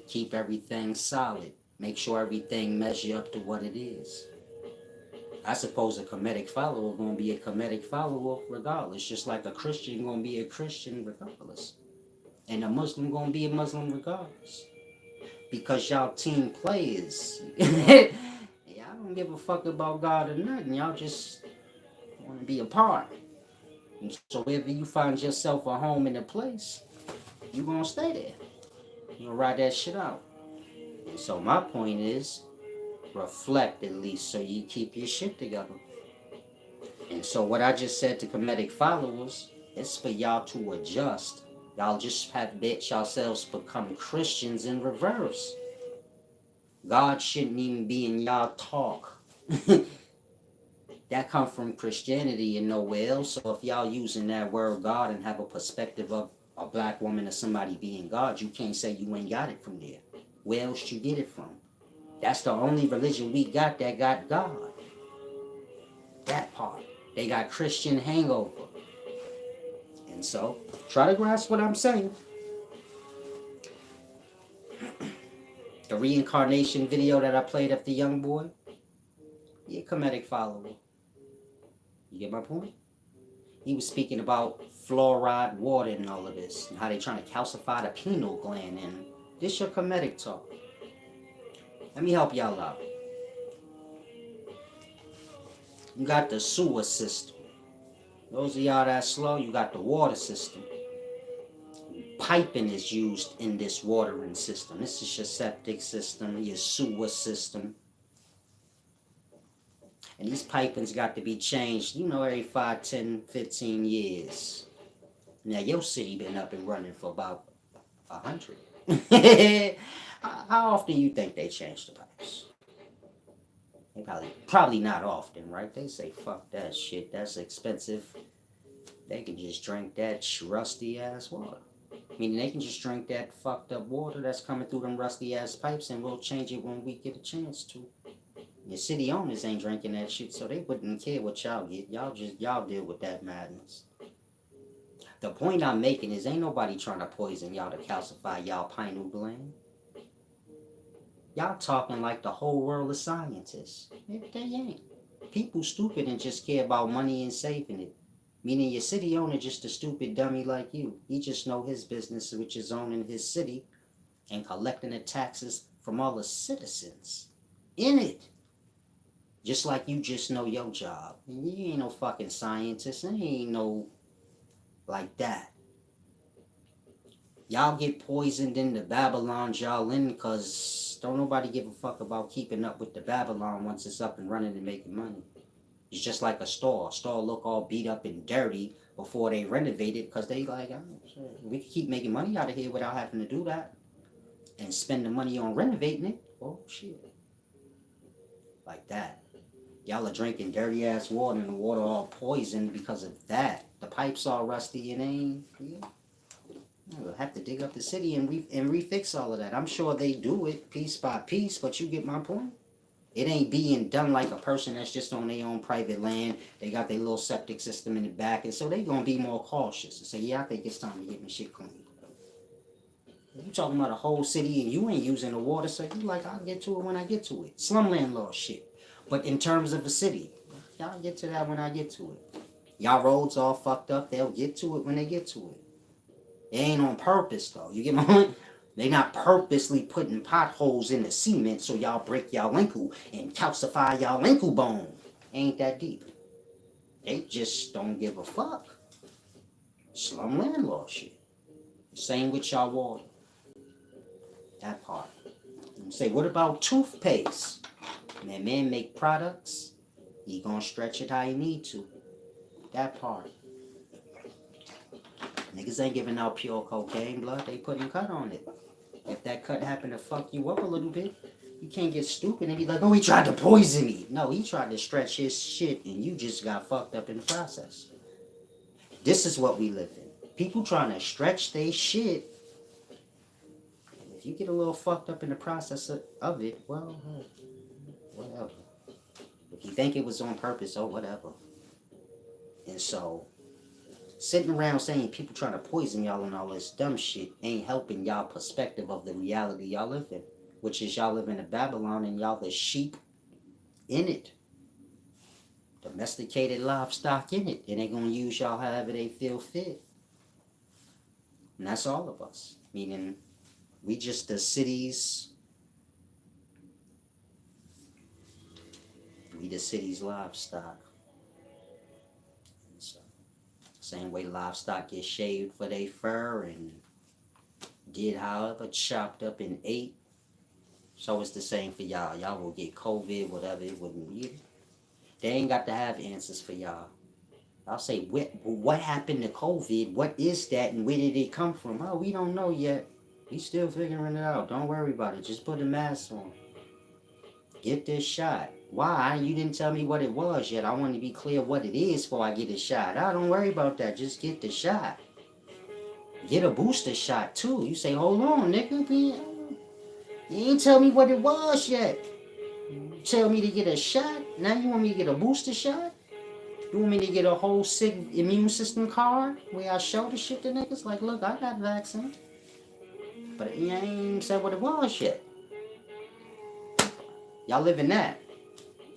S1: Keep everything solid. Make sure everything measure up to what it is. I suppose a comedic follower gonna be a comedic follower regardless. Just like a Christian gonna be a Christian regardless. And a Muslim gonna be a Muslim regardless. Because y'all team players. Y'all don't give a fuck about God or nothing. Y'all just want to be a part. And so wherever you find yourself a home and a place, you gonna stay there. You gonna ride that shit out. And so my point is, reflect at least so you keep your shit together. And so what I just said to comedic followers, it's for y'all to adjust. Y'all just have bet yourselves become Christians in reverse. God shouldn't even be in y'all talk. That come from Christianity and nowhere else. So if y'all using that word God and have a perspective of a black woman or somebody being God, you can't say you ain't got it from there. Where else you get it from? That's the only religion we got that got God. That part. They got Christian hangover. And so, try to grasp what I'm saying. The reincarnation video that I played of the young boy, he a comedic follower. You get my point? He was speaking about fluoride water and all of this, and how they trying to calcify the pineal gland, and this your comedic talk. Let me help y'all out. You got the sewer system. Those of y'all that slow, you got the water system. Piping is used in this watering system. This is your septic system, your sewer system. And these pipings got to be changed, every 5, 10, 15 years. Now, your city been up and running for about 100. How often you think they change the pipes? They probably not often, right? They say, fuck that shit, that's expensive. They can just drink that rusty ass water. Meaning they can just drink that fucked up water that's coming through them rusty ass pipes, and we'll change it when we get a chance to. Your city owners ain't drinking that shit, so they wouldn't care what y'all get. Y'all deal with that madness. The point I'm making is ain't nobody trying to poison y'all to calcify y'all pineal gland. Y'all talking like the whole world is scientists. They ain't. People stupid and just care about money and saving it. Meaning your city owner just a stupid dummy like you. He just know his business, which is owning his city and collecting the taxes from all the citizens in it. Just like you just know your job. And you ain't no fucking scientist. And ain't no like that. Y'all get poisoned in the Babylon y'all in because don't nobody give a fuck about keeping up with the Babylon once it's up and running and making money. It's just like a store. A store look all beat up and dirty before they renovate it because they like, oh, shit, we can keep making money out of here without having to do that and spend the money on renovating it. Oh shit, like that. Y'all are drinking dirty ass water and the water all poisoned because of that. The pipes all rusty and ain't. Yeah. We'll have to dig up the city and refix all of that. I'm sure they do it piece by piece, but you get my point. It ain't being done like a person that's just on their own private land. They got their little septic system in the back, and so they gonna be more cautious and say, "Yeah, I think it's time to get my shit clean." You talking about a whole city and you ain't using the water, so you like, I'll get to it when I get to it. Slum landlord shit. But in terms of a city, y'all get to that when I get to it. Y'all roads all fucked up, they'll get to it when they get to it. It ain't on purpose though. You get my point? They not purposely putting potholes in the cement so y'all break y'all ankle and calcify y'all ankle bone. Ain't that deep. They just don't give a fuck. Slum landlord shit. Same with y'all water. That part. Say, what about toothpaste? Man make products. He gonna stretch it how he need to. That part. Niggas ain't giving out pure cocaine blood. They putting cut on it. If that cut happened to fuck you up a little bit, you can't get stupid and be like, oh, he tried to poison me. No, he tried to stretch his shit and you just got fucked up in the process. This is what we live in. People trying to stretch their shit. If you get a little fucked up in the process of it, well, whatever. If you think it was on purpose, oh, whatever. And so, sitting around saying people trying to poison y'all and all this dumb shit ain't helping y'all perspective of the reality y'all live in, which is y'all live in a Babylon and y'all the sheep in it. Domesticated livestock in it. And they gonna use y'all however they feel fit. And that's all of us. Meaning, we just the city's, we the city's livestock. So, same way livestock get shaved for their fur and did however, chopped up and ate. So it's the same for y'all. Y'all will get COVID, whatever it wouldn't be. They ain't got to have answers for y'all. I'll say, what happened to COVID? What is that and where did it come from? Oh, we don't know yet. We still figuring it out. Don't worry about it. Just put a mask on. Get this shot. Why? You didn't tell me what it was yet. I want to be clear what it is before I get a shot. Oh, don't worry about that. Just get the shot. Get a booster shot too. You say, hold on, nigga. You ain't tell me what it was yet. You tell me to get a shot. Now you want me to get a booster shot? You want me to get a whole sick immune system card where I show the shit to niggas? Like, look, I got vaccine. But you ain't even said what it was yet. Y'all live in that.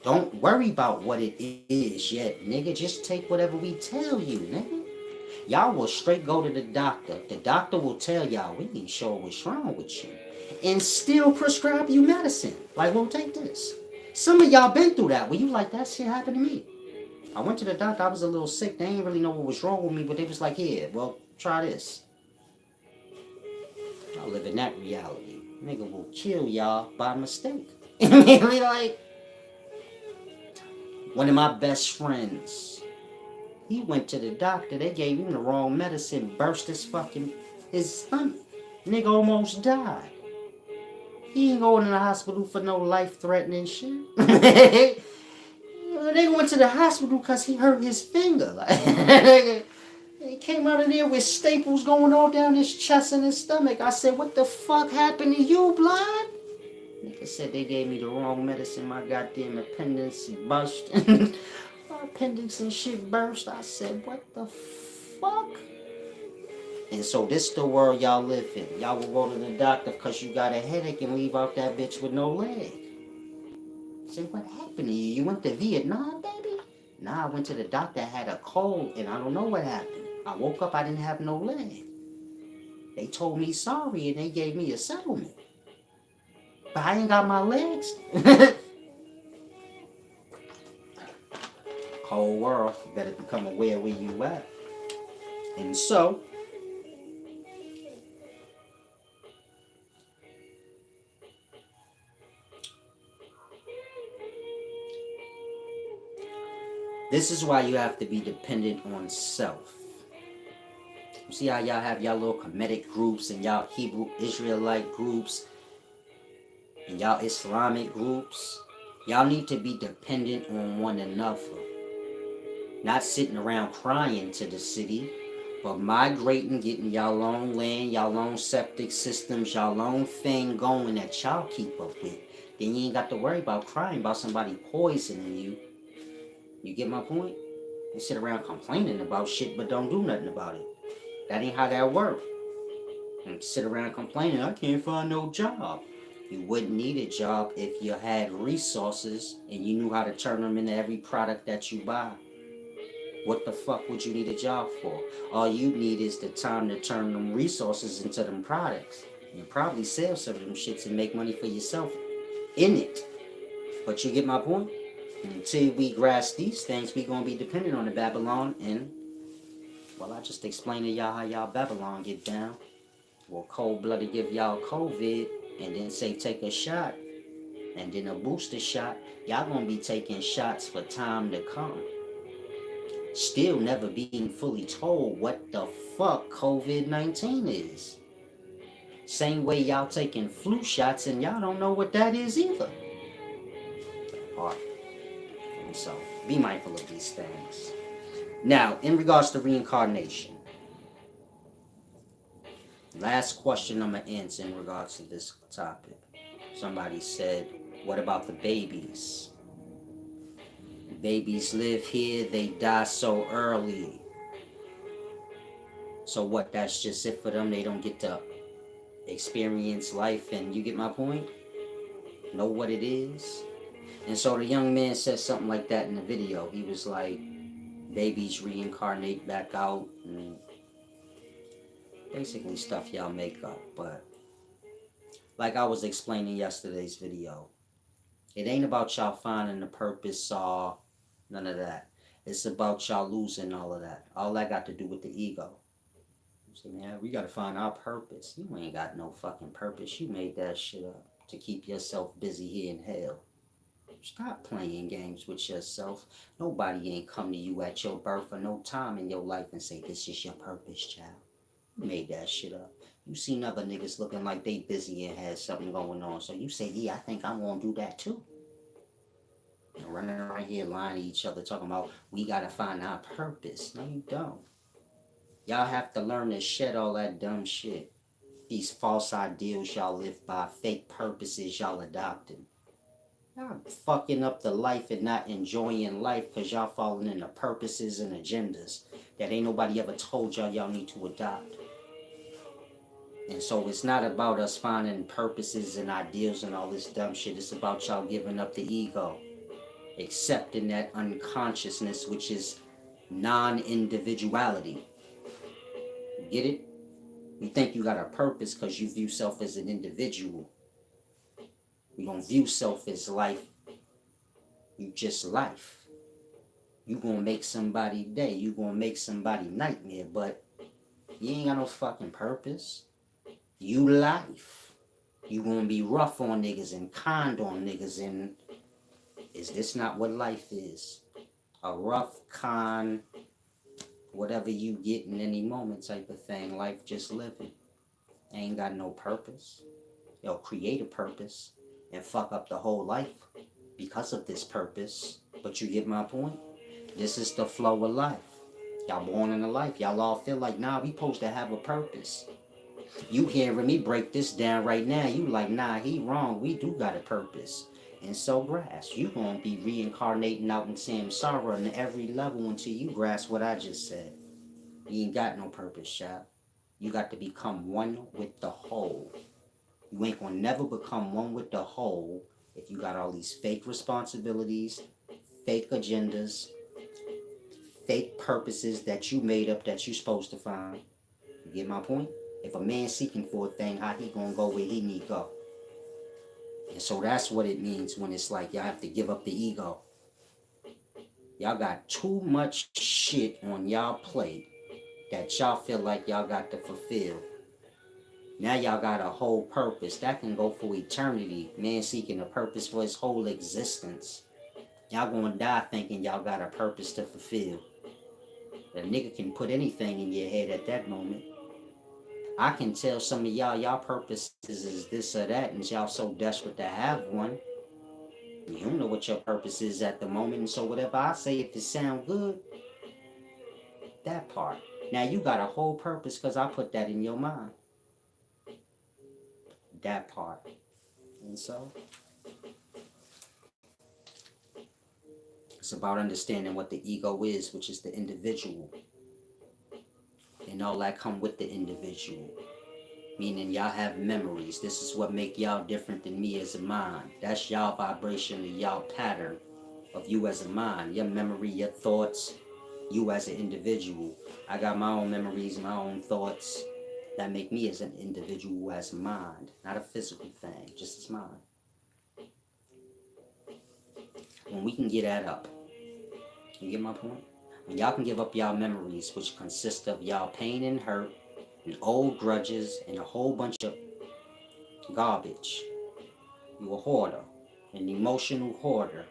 S1: Don't worry about what it is yet, nigga. Just take whatever we tell you, nigga. Y'all will straight go to the doctor. The doctor will tell y'all, we ain't sure what's wrong with you. And still prescribe you medicine. Like, well, take this. Some of y'all been through that where you like, that shit happened to me. I went to the doctor, I was a little sick. They didn't really know what was wrong with me, but they was like, here, well, try this. I live in that reality. Nigga will kill y'all by mistake. Like, one of my best friends, he went to the doctor, they gave him the wrong medicine, burst his stomach. Nigga almost died. He ain't going to the hospital for no life-threatening shit. They went to the hospital because he hurt his finger. Like, he came out of there with staples going all down his chest and his stomach. I said, what the fuck happened to you, blood? Nigga said they gave me the wrong medicine. My goddamn appendix burst. My appendix and shit burst. I said, what the fuck? And so this the world y'all live in. Y'all will go to the doctor because you got a headache and leave out that bitch with no leg. Say, what happened to you? You went to Vietnam, baby? Nah, I went to the doctor, I had a cold, and I don't know what happened. I woke up, I didn't have no leg. They told me sorry, and they gave me a settlement. But I ain't got my legs. world, you better become aware where you at. And so, this is why you have to be dependent on self. You see how y'all have y'all little comedic groups and y'all Hebrew Israelite groups and y'all Islamic groups? Y'all need to be dependent on one another. Not sitting around crying to the city, but migrating, getting y'all own land, y'all own septic systems, y'all own thing going that y'all keep up with. Then you ain't got to worry about crying about somebody poisoning you. You get my point? You sit around complaining about shit but don't do nothing about it. That ain't how that works. And sit around complaining, I can't find no job. You wouldn't need a job if you had resources and you knew how to turn them into every product that you buy. What the fuck would you need a job for? All you need is the time to turn them resources into them products. You probably sell some of them shits and make money for yourself in it. But you get my point? Until we grasp these things, we gonna be dependent on the Babylon. And well, I just explained to y'all how y'all Babylon get down. Well, cold-blooded give y'all COVID and then say take a shot and then a booster shot. Y'all gonna be taking shots for time to come. Still never being fully told what the fuck COVID-19 is. Same way y'all taking flu shots and y'all don't know what that is either. Alright, and so be mindful of these things. Now, in regards to reincarnation, last question I'm gonna answer in regards to this topic. Somebody said, what about the babies? Babies live here, they die so early. So what, that's just it for them? They don't get to experience life, and you get my point? Know what it is? And so the young man said something like that in the video. He was like, babies reincarnate back out, and basically stuff y'all make up. But like I was explaining yesterday's video, it ain't about y'all finding the purpose or none of that. It's about y'all losing all of that. All that got to do with the ego. You say, man, we got to find our purpose. You ain't got no fucking purpose. You made that shit up to keep yourself busy here in hell. Stop playing games with yourself. Nobody ain't come to you at your birth or no time in your life and say, this is your purpose, child. You made that shit up. You seen other niggas looking like they busy and had something going on. So you say, yeah, I think I'm going to do that too. And running around here lying to each other talking about, we got to find our purpose. No, you don't. Y'all have to learn to shed all that dumb shit. These false ideals y'all live by, fake purposes y'all adopted. Y'all fucking up the life and not enjoying life because y'all falling into purposes and agendas that ain't nobody ever told y'all need to adopt. And so it's not about us finding purposes and ideals and all this dumb shit. It's about y'all giving up the ego, accepting that unconsciousness, which is non-individuality. You get it? You think you got a purpose because you view self as an individual. You don't view self as life. You just life. You gonna make somebody day. You gonna make somebody nightmare. But you ain't got no fucking purpose. You life. You gonna be rough on niggas and kind on niggas. And is this not what life is? A rough, kind, whatever you get in any moment type of thing. Life just living. Ain't got no purpose. Yo, create a purpose and fuck up the whole life because of this purpose. But you get my point? This is the flow of life. Y'all born into life. Y'all all feel like, nah, we supposed to have a purpose. You hearing me break this down right now, you like, nah, he wrong. We do got a purpose. And so grasp. You gonna be reincarnating out in samsara on every level until you grasp what I just said. You ain't got no purpose, child. You got to become one with the whole. You ain't gonna never become one with the whole if you got all these fake responsibilities, fake agendas, fake purposes that you made up that you supposed to find. You get my point? If a man seeking for a thing, how he gonna go where he need go? And so that's what it means when it's like y'all have to give up the ego. Y'all got too much shit on y'all plate that y'all feel like y'all got to fulfill. Now y'all got a whole purpose that can go for eternity. Man seeking a purpose for his whole existence. Y'all gonna die thinking y'all got a purpose to fulfill. A nigga can put anything in your head at that moment. I can tell some of y'all purposes is this or that, and y'all so desperate to have one. You don't know what your purpose is at the moment, and so whatever I say, if it sound good, that part. Now you got a whole purpose because I put that in your mind. That part. And so it's about understanding what the ego is, which is the individual. And all that come with the individual. Meaning y'all have memories. This is what make y'all different than me as a mind. That's y'all vibration, y'all pattern of you as a mind. Your memory, your thoughts, you as an individual. I got my own memories, my own thoughts that make me as an individual, as a mind. Not a physical thing, just as mind. When we can get that up, you get my point? When y'all can give up y'all memories, which consist of y'all pain and hurt, and old grudges, and a whole bunch of garbage. You a hoarder, an emotional hoarder.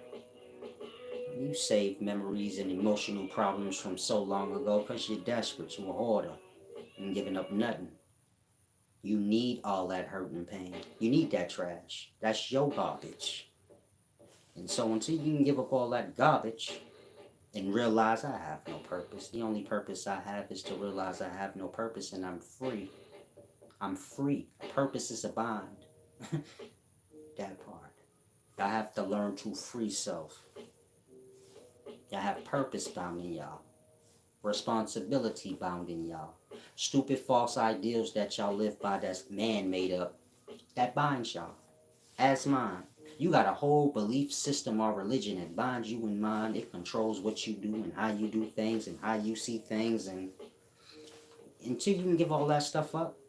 S1: You save memories and emotional problems from so long ago because you're desperate. You a hoarder and giving up nothing. You need all that hurt and pain. You need that trash. That's your garbage. And so until you can give up all that garbage and realize I have no purpose, the only purpose I have is to realize I have no purpose and I'm free. I'm free. Purpose is a bind. That part. I have to learn to free self. I have purpose bound in y'all. Responsibility bound in y'all. Stupid false ideals that y'all live by that's man made up. That binds y'all. As mine. You got a whole belief system or religion that binds you in mind. It controls what you do and how you do things and how you see things. And until you can give all that stuff up,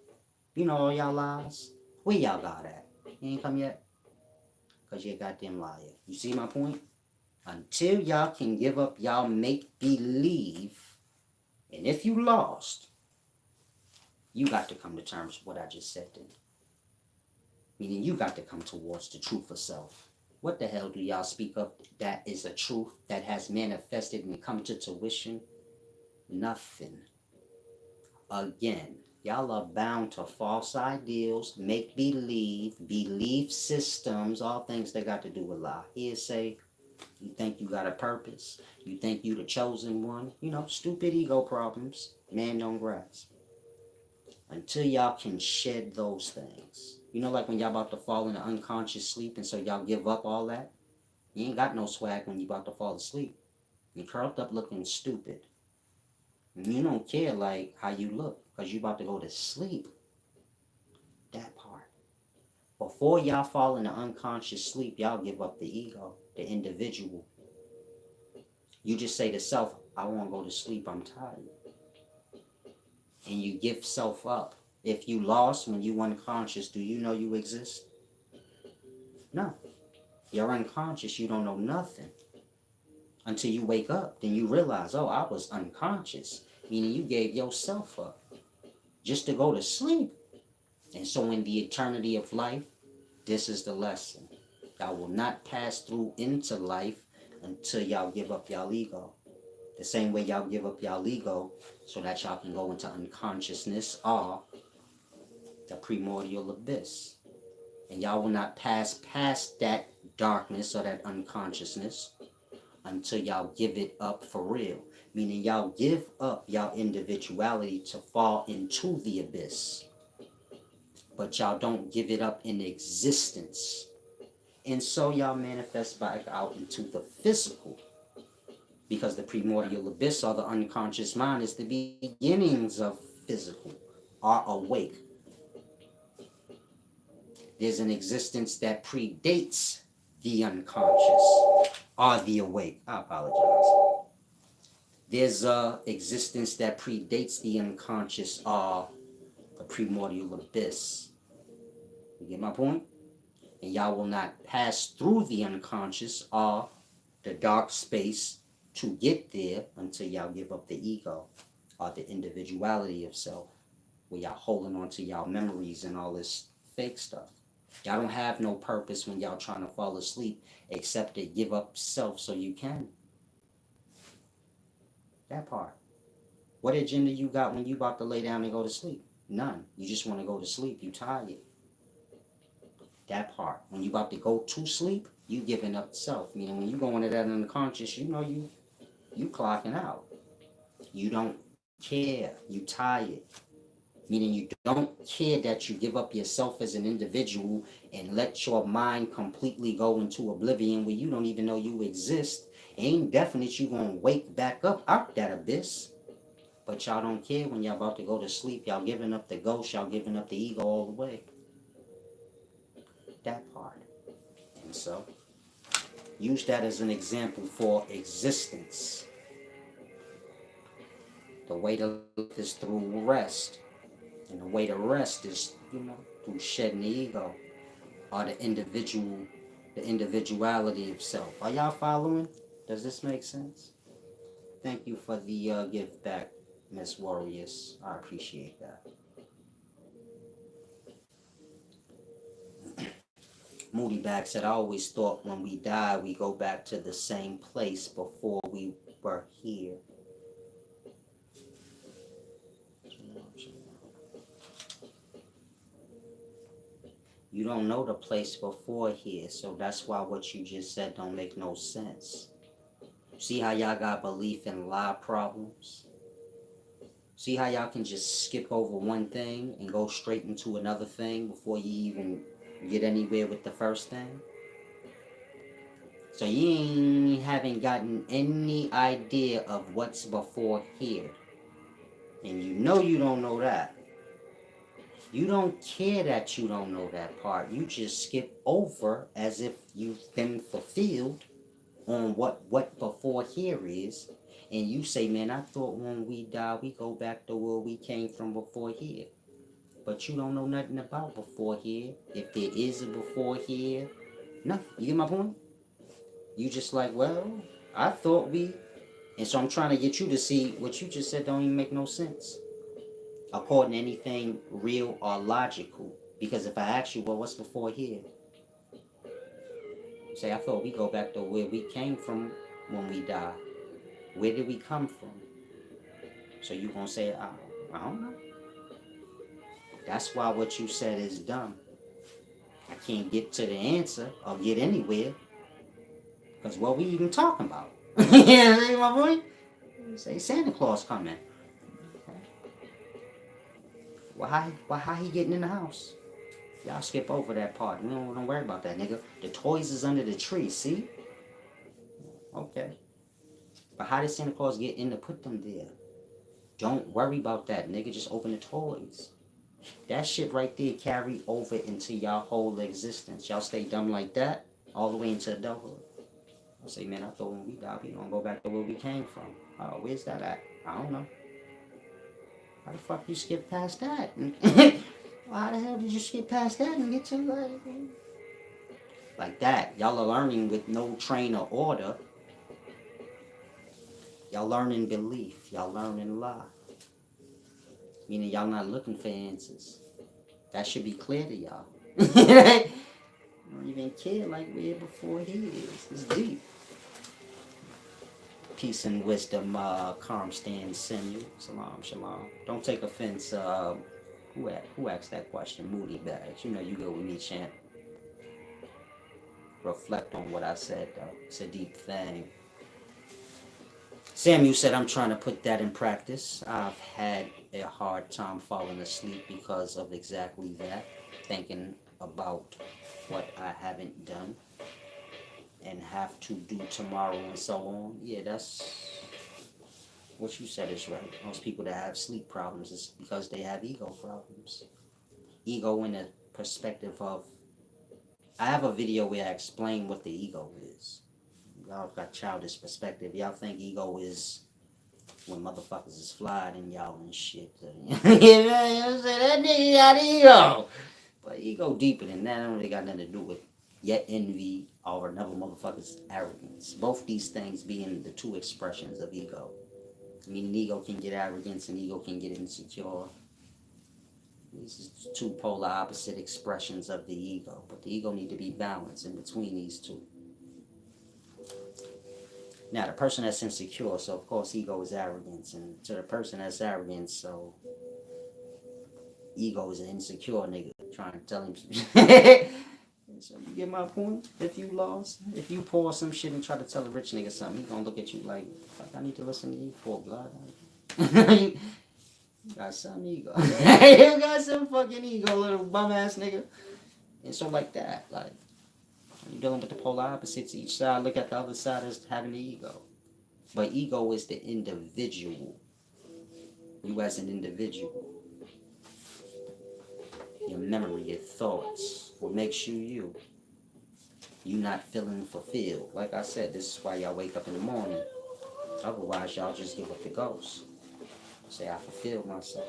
S1: you know all y'all lies. Where y'all got at? You ain't come yet? Because you're a goddamn liar. You see my point? Until y'all can give up y'all make believe, and if you lost, you got to come to terms with what I just said then. Meaning you got to come towards the truth of self. What the hell do y'all speak of that is a truth that has manifested and come to tuition? Nothing. Again, y'all are bound to false ideals, make believe, belief systems, all things that got to do with lie. Hearsay. You think you got a purpose. You think you the chosen one. You know, stupid ego problems. Man don't grasp. Until y'all can shed those things. You know, like when y'all about to fall into unconscious sleep and so y'all give up all that? You ain't got no swag when you about to fall asleep. You curled up looking stupid. And you don't care like how you look because you about to go to sleep. That part. Before y'all fall into unconscious sleep, y'all give up the ego, the individual. You just say to self, I want to go to sleep, I'm tired. And you give self up. If you lost when you unconscious, do you know you exist? No. You're unconscious, you don't know nothing. Until you wake up, then you realize, oh, I was unconscious. Meaning you gave yourself up just to go to sleep. And so in the eternity of life, this is the lesson. Y'all will not pass through into life until y'all give up y'all ego. The same way y'all give up y'all ego so that y'all can go into unconsciousness or the primordial abyss. And y'all will not pass past that darkness or that unconsciousness until y'all give it up for real. Meaning y'all give up y'all individuality to fall into the abyss. But y'all don't give it up in existence. And so y'all manifest back out into the physical. Because the primordial abyss or the unconscious mind is the beginnings of physical or awake. There's an existence that predates the unconscious or the awake. I apologize. There's a existence that predates the unconscious or the primordial abyss. You get my point? And y'all will not pass through the unconscious or the dark space to get there until y'all give up the ego or the individuality of self, where y'all holding on to y'all memories and all this fake stuff. Y'all don't have no purpose when y'all trying to fall asleep except to give up self so you can. That part. What agenda you got when you about to lay down and go to sleep? None. You just want to go to sleep. You tired. That part. When you about to go to sleep, you giving up self. Meaning when you go into that unconscious, you know you clocking out. You don't care. You tired. Meaning you don't care that you give up yourself as an individual and let your mind completely go into oblivion where you don't even know you exist. Ain't definite you gonna wake back up out that abyss. But y'all don't care when y'all about to go to sleep. Y'all giving up the ghost. Y'all giving up the ego all the way. That part. And so, use that as an example for existence. The way to live is through rest. And the way to rest is, through shedding the ego or the individuality of self. Are y'all following? Does this make sense? Thank you for the gift back, Miss Warriors. I appreciate that. Moody Back said, I always thought when we die, we go back to the same place before we were here. You don't know the place before here, so that's why what you just said don't make no sense. See how y'all got belief in lie problems? See how y'all can just skip over one thing and go straight into another thing before you even get anywhere with the first thing? So you haven't gotten any idea of what's before here. And you don't know that. You don't care that you don't know that part. You just skip over as if you've been fulfilled on what before here is. And you say, man, I thought when we die, we go back to where we came from before here. But you don't know nothing about before here. If there is a before here, nothing. You get my point? You just like, well, I thought we... And so I'm trying to get you to see what you just said don't even make no sense. According to anything real or logical. Because if I ask you, well, what's before here? You say, I thought we go back to where we came from when we die. Where did we come from? So you gonna say, I don't know. That's why what you said is dumb. I can't get to the answer or get anywhere. Because what we even talking about? You know my point? Say Santa Claus coming. Okay. Well, how he getting in the house? Y'all skip over that part. We don't worry about that, nigga. The toys is under the tree, see? Okay. But how did Santa Claus get in to put them there? Don't worry about that, nigga. Just open the toys. That shit right there carry over into y'all whole existence. Y'all stay dumb like that all the way into adulthood. I say, man, I thought when we die, we gonna go back to where we came from. Oh, where's that at? I don't know. How the fuck you skip past that? Well, how the hell did you skip past that and get to like that? Y'all are learning with no train or order. Y'all learning belief. Y'all learning lie. Meaning y'all not looking for answers. That should be clear to y'all. You don't even care like where before he is. It's deep. Peace and wisdom, Karm Stan Samuel. Salam, shalom. Don't take offense. Who asked that question? Moody Bags. You know you go with me, champ. Reflect on what I said, though. It's a deep thing. Samuel said, I'm trying to put that in practice. I've had a hard time falling asleep because of exactly that. Thinking about what I haven't done and have to do tomorrow and so on. Yeah, that's what you said is right. Most people that have sleep problems is because they have ego problems. Ego in the perspective of... I have a video where I explain what the ego is. Y'all got childish perspective. Y'all think ego is when motherfuckers is flying and y'all and shit. You know what I'm saying? That nigga got ego. But ego deeper than that. It don't really got nothing to do with Yet envy or another motherfucker's arrogance. Both these things being the two expressions of ego. I mean, an ego can get arrogance and ego can get insecure. These are two polar opposite expressions of the ego. But the ego need to be balanced in between these two. Now, the person that's insecure, so of course ego is arrogance. And to the person that's arrogant, so ego is an insecure nigga trying to tell him some shit. So you get my point? If you lost, if you pour some shit and try to tell a rich nigga something, he gonna look at you like, fuck, I need to listen to you for blood. You got some ego. You got some fucking ego, little bum ass nigga. And so like that, like you're dealing with the polar opposites. Each side look at the other side as having the ego. But ego is the individual. You as an individual. Your memory, your thoughts, what makes you you. You not feeling fulfilled. Like I said, this is why y'all wake up in the morning. Otherwise, y'all just give up the ghost. Say, I fulfilled myself.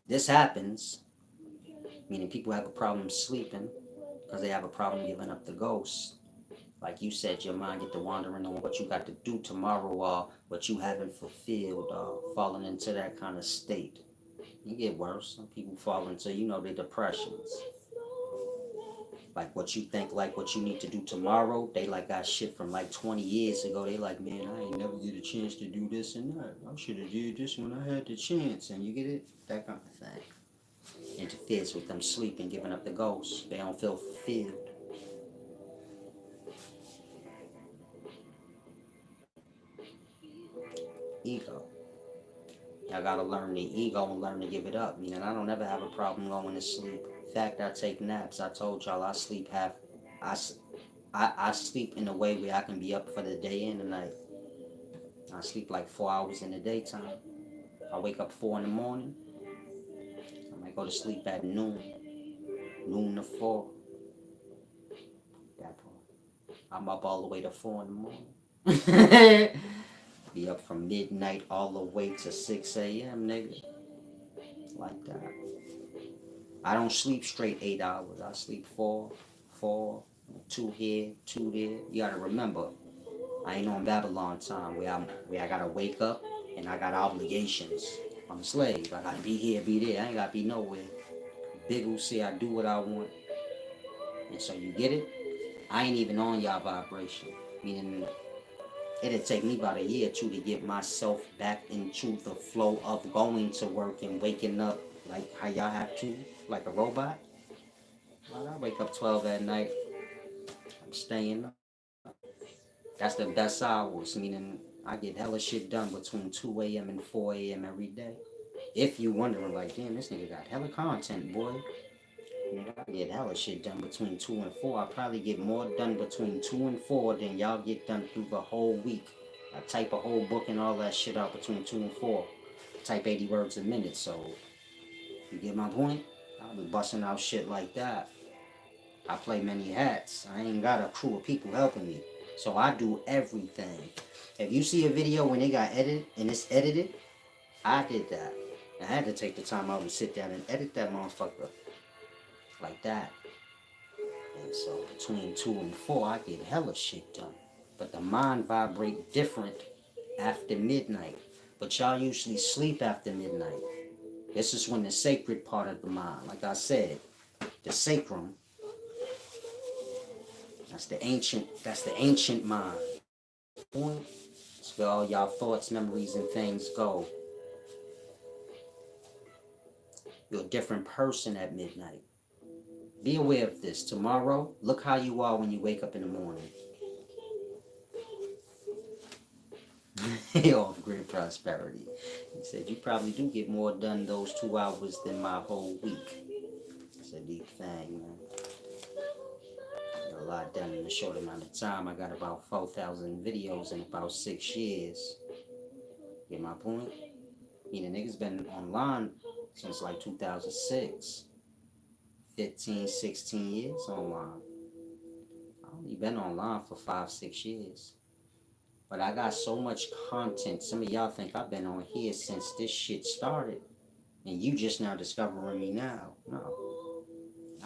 S1: This happens, meaning people have a problem sleeping because they have a problem giving up the ghost. Like you said, your mind get to wandering on what you got to do tomorrow or what you haven't fulfilled or falling into that kind of state. You get worse. Some people fall into, the depressions. Like what you think, like what you need to do tomorrow, they like got shit from like 20 years ago. They like, man, I ain't never get a chance to do this and that. I should have did this when I had the chance. And you get it? That kind of thing. Interferes with them sleeping, giving up the ghost. They don't feel fulfilled. Ego. I gotta learn the ego and learn to give it up. Meaning I don't ever have a problem going to sleep. In fact, I take naps. I told y'all I sleep half. I sleep in a way where I can be up for the day and the night. I sleep like 4 hours in the daytime. I wake up 4 in the morning. I might go to sleep at noon to 4. That part. I'm up all the way to 4 in the morning. Be up from midnight all the way to 6 a.m., nigga. Like that. I don't sleep straight 8 hours. I sleep 4, 2 here, 2 there. You gotta remember, I ain't on Babylon time where I gotta wake up and I got obligations. I'm a slave. I gotta be here, be there. I ain't gotta be nowhere. Biggle say I do what I want. And so you get it? I ain't even on y'all vibration. Meaning it'd take me about a year or two to get myself back into the flow of going to work and waking up like how y'all have to, like a robot. Well, I wake up 12 at night. I'm staying up. That's the best hours, meaning I get hella shit done between 2 a.m. and 4 a.m. every day. If you wondering, like, damn, this nigga got hella content, boy. I get hella shit done between 2 and 4. I probably get more done between 2 and 4 than y'all get done through the whole week. I type a whole book and all that shit out between 2 and 4. I type 80 words a minute, so you get my point? I'll be busting out shit like that. I play many hats. I ain't got a crew of people helping me. So I do everything. If you see a video when it got edited and it's edited, I did that. I had to take the time out and sit down and edit that motherfucker like that. And so between 2 and 4, I get hella shit done. But the mind vibrate different after midnight. But y'all usually sleep after midnight. This is when the sacred part of the mind, like I said, the sacrum, that's the ancient mind. It's where all y'all thoughts, memories, and things go. You're a different person at midnight. Be aware of this. Tomorrow, look how you are when you wake up in the morning. Off grid prosperity. He said, you probably do get more done those 2 hours than my whole week. It's a deep thing, man. Got a lot done in a short amount of time. I got about 4,000 videos in about 6 years. Get my point? Meaning niggas been online since like 2006. 15, 16 years online. I only been online for 5, 6 years. But I got so much content. Some of y'all think I've been on here since this shit started. And you just now discovering me now. No.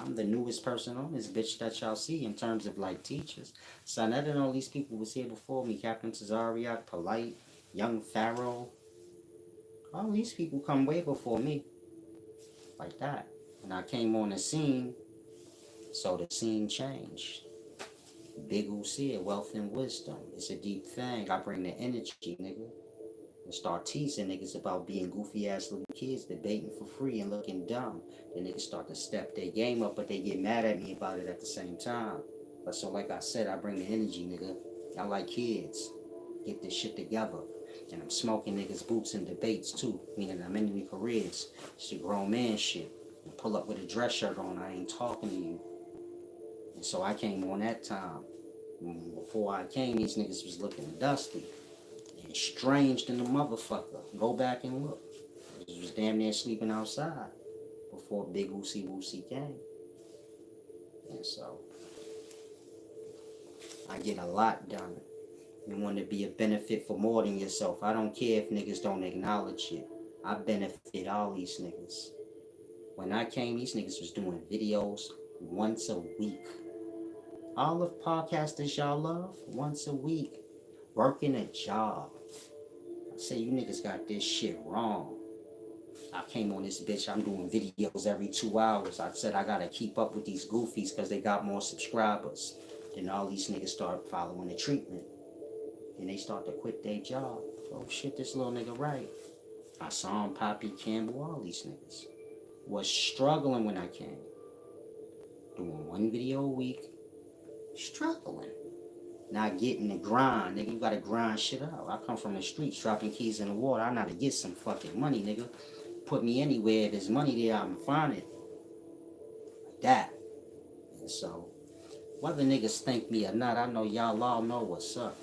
S1: I'm the newest person on this bitch that y'all see in terms of like teachers. So none of all these people was here before me. Captain Cesariak, Polite, Young Pharaoh. All these people come way before me. Like that. When I came on the scene, so the scene changed. Big Usia, wealth and wisdom. It's a deep thing. I bring the energy, nigga. And start teasing niggas about being goofy ass little kids debating for free and looking dumb. Then niggas start to step their game up, but they get mad at me about it at the same time. But so like I said, I bring the energy, nigga. I like kids. Get this shit together. And I'm smoking niggas' boots in debates too. Meaning I'm ending careers. It's a grown man shit. And pull up with a dress shirt on, I ain't talking to you. And so I came on that time. Before I came, these niggas was looking dusty. Strange than the motherfucker. Go back and look. He was damn near sleeping outside before Big Woosie Woosie came. And so I get a lot done. You want to be a benefit for more than yourself. I don't care if niggas don't acknowledge it. I benefit all these niggas. When I came, these niggas was doing videos once a week. All the podcasters y'all love, once a week. Working a job. I say you niggas got this shit wrong. I came on this bitch, I'm doing videos every 2 hours. I said I gotta keep up with these goofies because they got more subscribers. Then all these niggas start following the treatment. And they start to quit their job. Oh shit, this little nigga right. I saw him, Poppy, Campbell, all these niggas. Was struggling when I came. Doing one video a week. Struggling. Not getting the grind, nigga. You gotta grind shit out. I come from the streets, dropping keys in the water. I know how to get some fucking money, nigga. Put me anywhere. If there's money there, I'm find it. Like that. And so, whether niggas thank me or not, I know y'all all know what's up.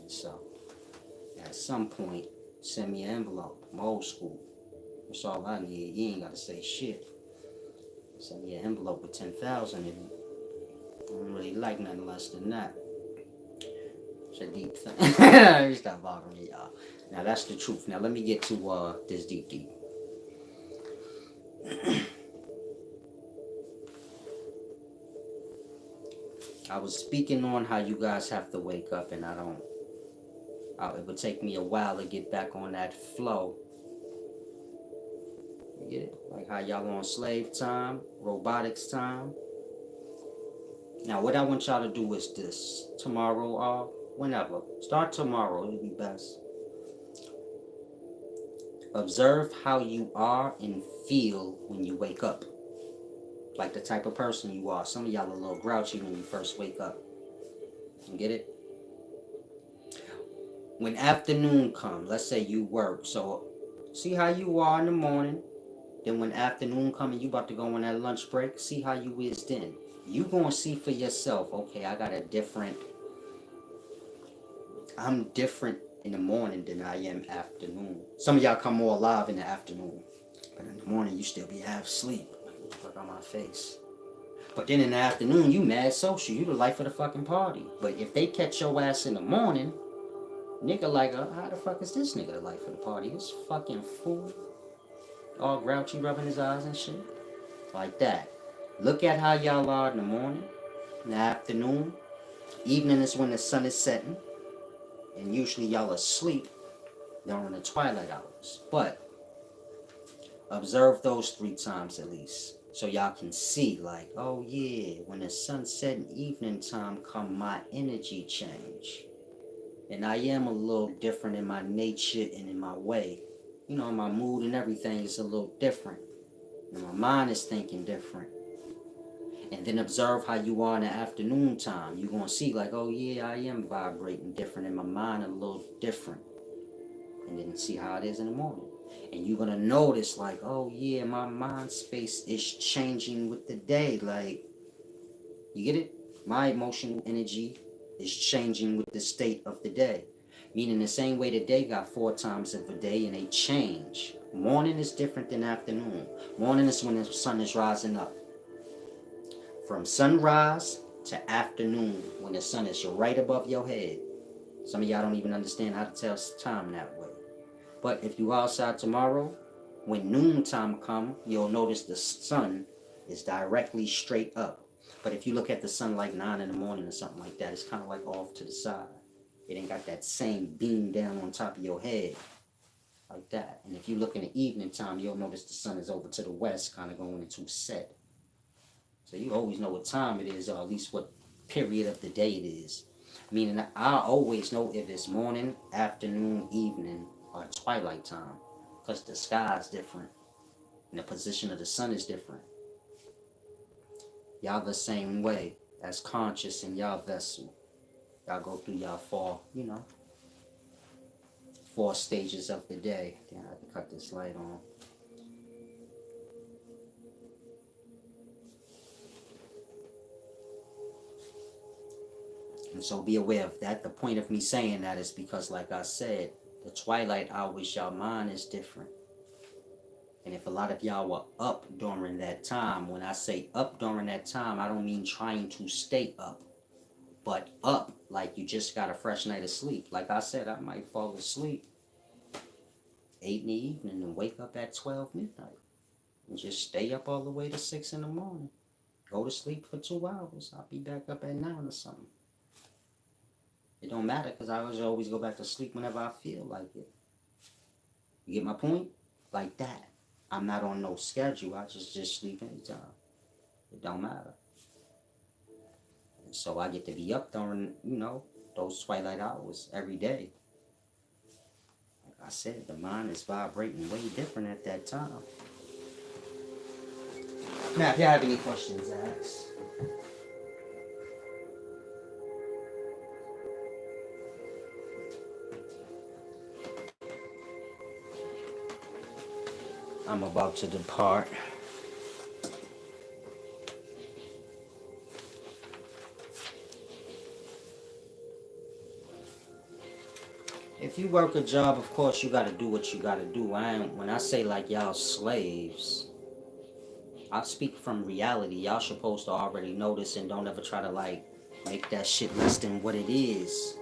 S1: And so, at some point, send me an envelope. I'm old school. That's all I need. You ain't gotta say shit. Send me an envelope with 10,000 in it. I don't really like nothing less than that. It's a deep thing. Stop bothering me, y'all. Now that's the truth. Now let me get to this deep. I was speaking on how you guys have to wake up, and I don't. It would take me a while to get back on that flow. You get it? Like how y'all on slave time, robotics time. Now what I want y'all to do is this. Tomorrow or whenever. Start tomorrow, it'll be best. Observe how you are and feel when you wake up. Like the type of person you are. Some of y'all are a little grouchy when you first wake up. You get it? When afternoon comes, let's say you work. So see how you are in the morning. Then when afternoon comes and you about to go on that lunch break, see how you is then. You gonna see for yourself, okay, I'm different in the morning than I am afternoon. Some of y'all come more alive in the afternoon. But in the morning, you still be half asleep. Fuck on my face. But then in the afternoon, you mad social. You the life of the fucking party. But if they catch your ass in the morning, nigga like, how the fuck is this nigga the life of the party? This fucking fool. All grouchy, rubbing his eyes and shit. Like that. Look at how y'all are in the morning, in the afternoon. Evening is when the sun is setting. And usually y'all are asleep during the twilight hours. But observe those 3 times at least. So y'all can see like, oh yeah, when the sunset and evening time come, my energy change. And I am a little different in my nature and in my way. You know, my mood and everything is a little different. And my mind is thinking different. And then observe how you are in the afternoon time. You're going to see like, oh yeah, I am vibrating different and my mind a little different. And then see how it is in the morning. And you're going to notice like, oh yeah, my mind space is changing with the day. Like, you get it? My emotional energy is changing with the state of the day. Meaning the same way the day got 4 times of a day and they change. Morning is different than afternoon. Morning is when the sun is rising up. From sunrise to afternoon, when the sun is right above your head. Some of y'all don't even understand how to tell time that way. But if you outside tomorrow, when noon time come, you'll notice the sun It's directly straight up. But if you look at the sun like 9 in the morning or something like that, it's kind of like off to the side. It ain't got that same beam down on top of your head like that. And if you look in the evening time, you'll notice the sun is over to the west, kind of going into set. So you always know what time it is, or at least what period of the day it is. Meaning I always know if it's morning, afternoon, evening, or twilight time. Because the sky is different. And the position of the sun is different. Y'all the same way as conscious in y'all vessel. Y'all go through y'all four stages of the day. Then I can cut this light on. And so be aware of that. The point of me saying that is because, like I said, the twilight hours, y'all mind is different. And if a lot of y'all were up during that time, when I say up during that time, I don't mean trying to stay up, but up like you just got a fresh night of sleep. Like I said, I might fall asleep 8 in the evening and wake up at 12 midnight and just stay up all the way to 6 in the morning. Go to sleep for 2 hours. I'll be back up at 9 or something. It don't matter because I always go back to sleep whenever I feel like it. You get my point? Like that. I'm not on no schedule. I just sleep anytime. It don't matter. And so I get to be up during, those twilight hours every day. Like I said, the mind is vibrating way different at that time. Now, if y'all have any questions, ask. I'm about to depart. If you work a job, of course you gotta do what you gotta do. When I say like y'all slaves, I speak from reality. Y'all supposed to already know this and don't ever try to like make that shit less than what it is.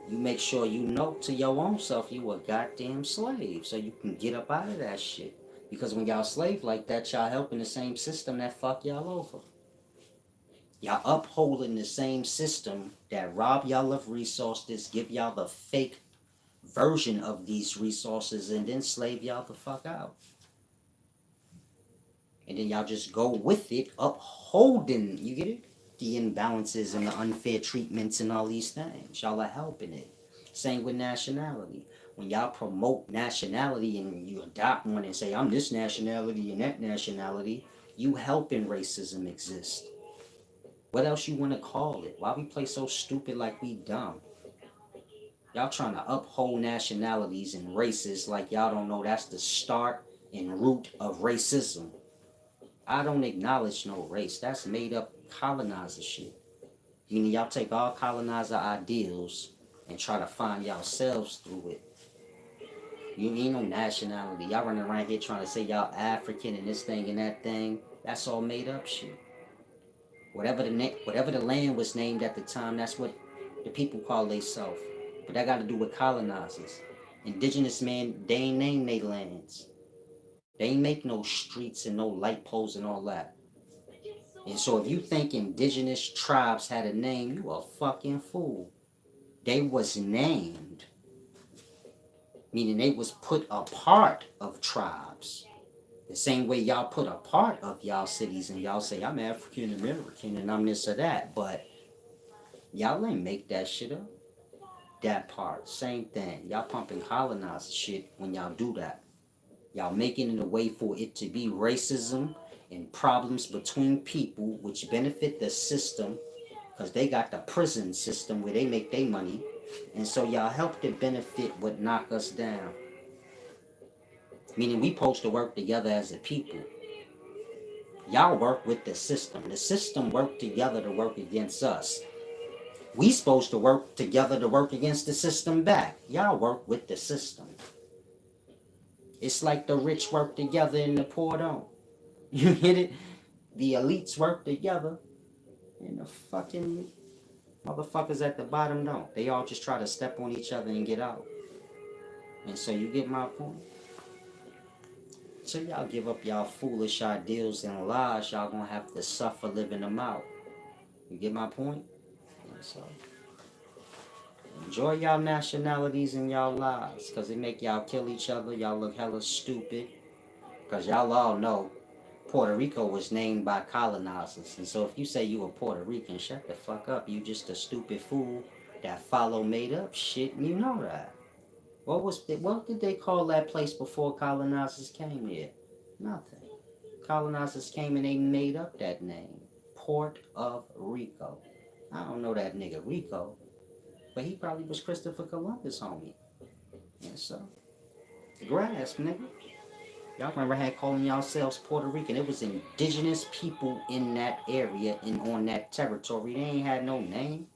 S1: You make sure you know to your own self you a goddamn slave so you can get up out of that shit. Because when y'all slave like that, y'all helping the same system that fuck y'all over. Y'all upholding the same system that rob y'all of resources, give y'all the fake version of these resources, and then slave y'all the fuck out. And then y'all just go with it, upholding, you get it? The imbalances and the unfair treatments and all these things. Y'all are helping it. Same with nationality. When y'all promote nationality and you adopt one and say, I'm this nationality and that nationality, you helping racism exist. What else you want to call it? Why we play so stupid like we dumb? Y'all trying to uphold nationalities and races like y'all don't know that's the start and root of racism. I don't acknowledge no race. That's made up colonizer shit. Meaning y'all take all colonizer ideals and try to find yourselves through it. You ain't no nationality. Y'all running around here trying to say y'all African and this thing and that thing. That's all made up shit. Whatever the land was named at the time, that's what the people call themselves. But that got to do with colonizers. Indigenous man, they ain't name they lands. They ain't make no streets and no light poles and all that. And so if you think indigenous tribes had a name, you a fucking fool. They was named, meaning they was put a part of tribes. The same way y'all put a part of y'all cities and y'all say, I'm African American and I'm this or that. But y'all ain't make that shit up. That part, same thing. Y'all pumping colonized shit when y'all do that. Y'all making it a way for it to be racism and problems between people which benefit the system because they got the prison system where they make their money. And so y'all help to benefit what knock us down. Meaning we supposed to work together as a people. Y'all work with the system. The system work together to work against us. We supposed to work together to work against the system back. Y'all work with the system. It's like the rich work together and the poor don't. You get it? The elites work together and the fucking motherfuckers at the bottom don't. They all just try to step on each other and get out. And so you get my point? Till y'all give up y'all foolish ideals and lies, y'all gonna have to suffer living them out. You get my point? And so, enjoy y'all nationalities and y'all lives, cause it make y'all kill each other. Y'all look hella stupid. Cause y'all all know Puerto Rico was named by colonizers. And so if you say you a Puerto Rican, shut the fuck up. You just a stupid fool that follow made up shit, and you know that. What did they call that place before colonizers came here? Nothing. Colonizers came and they made up that name. Port of Rico. I don't know that nigga Rico, but he probably was Christopher Columbus, homie. And so, grasp, nigga. Y'all remember had calling yourselves Puerto Rican. It was indigenous people in that area and on that territory. They ain't had no name.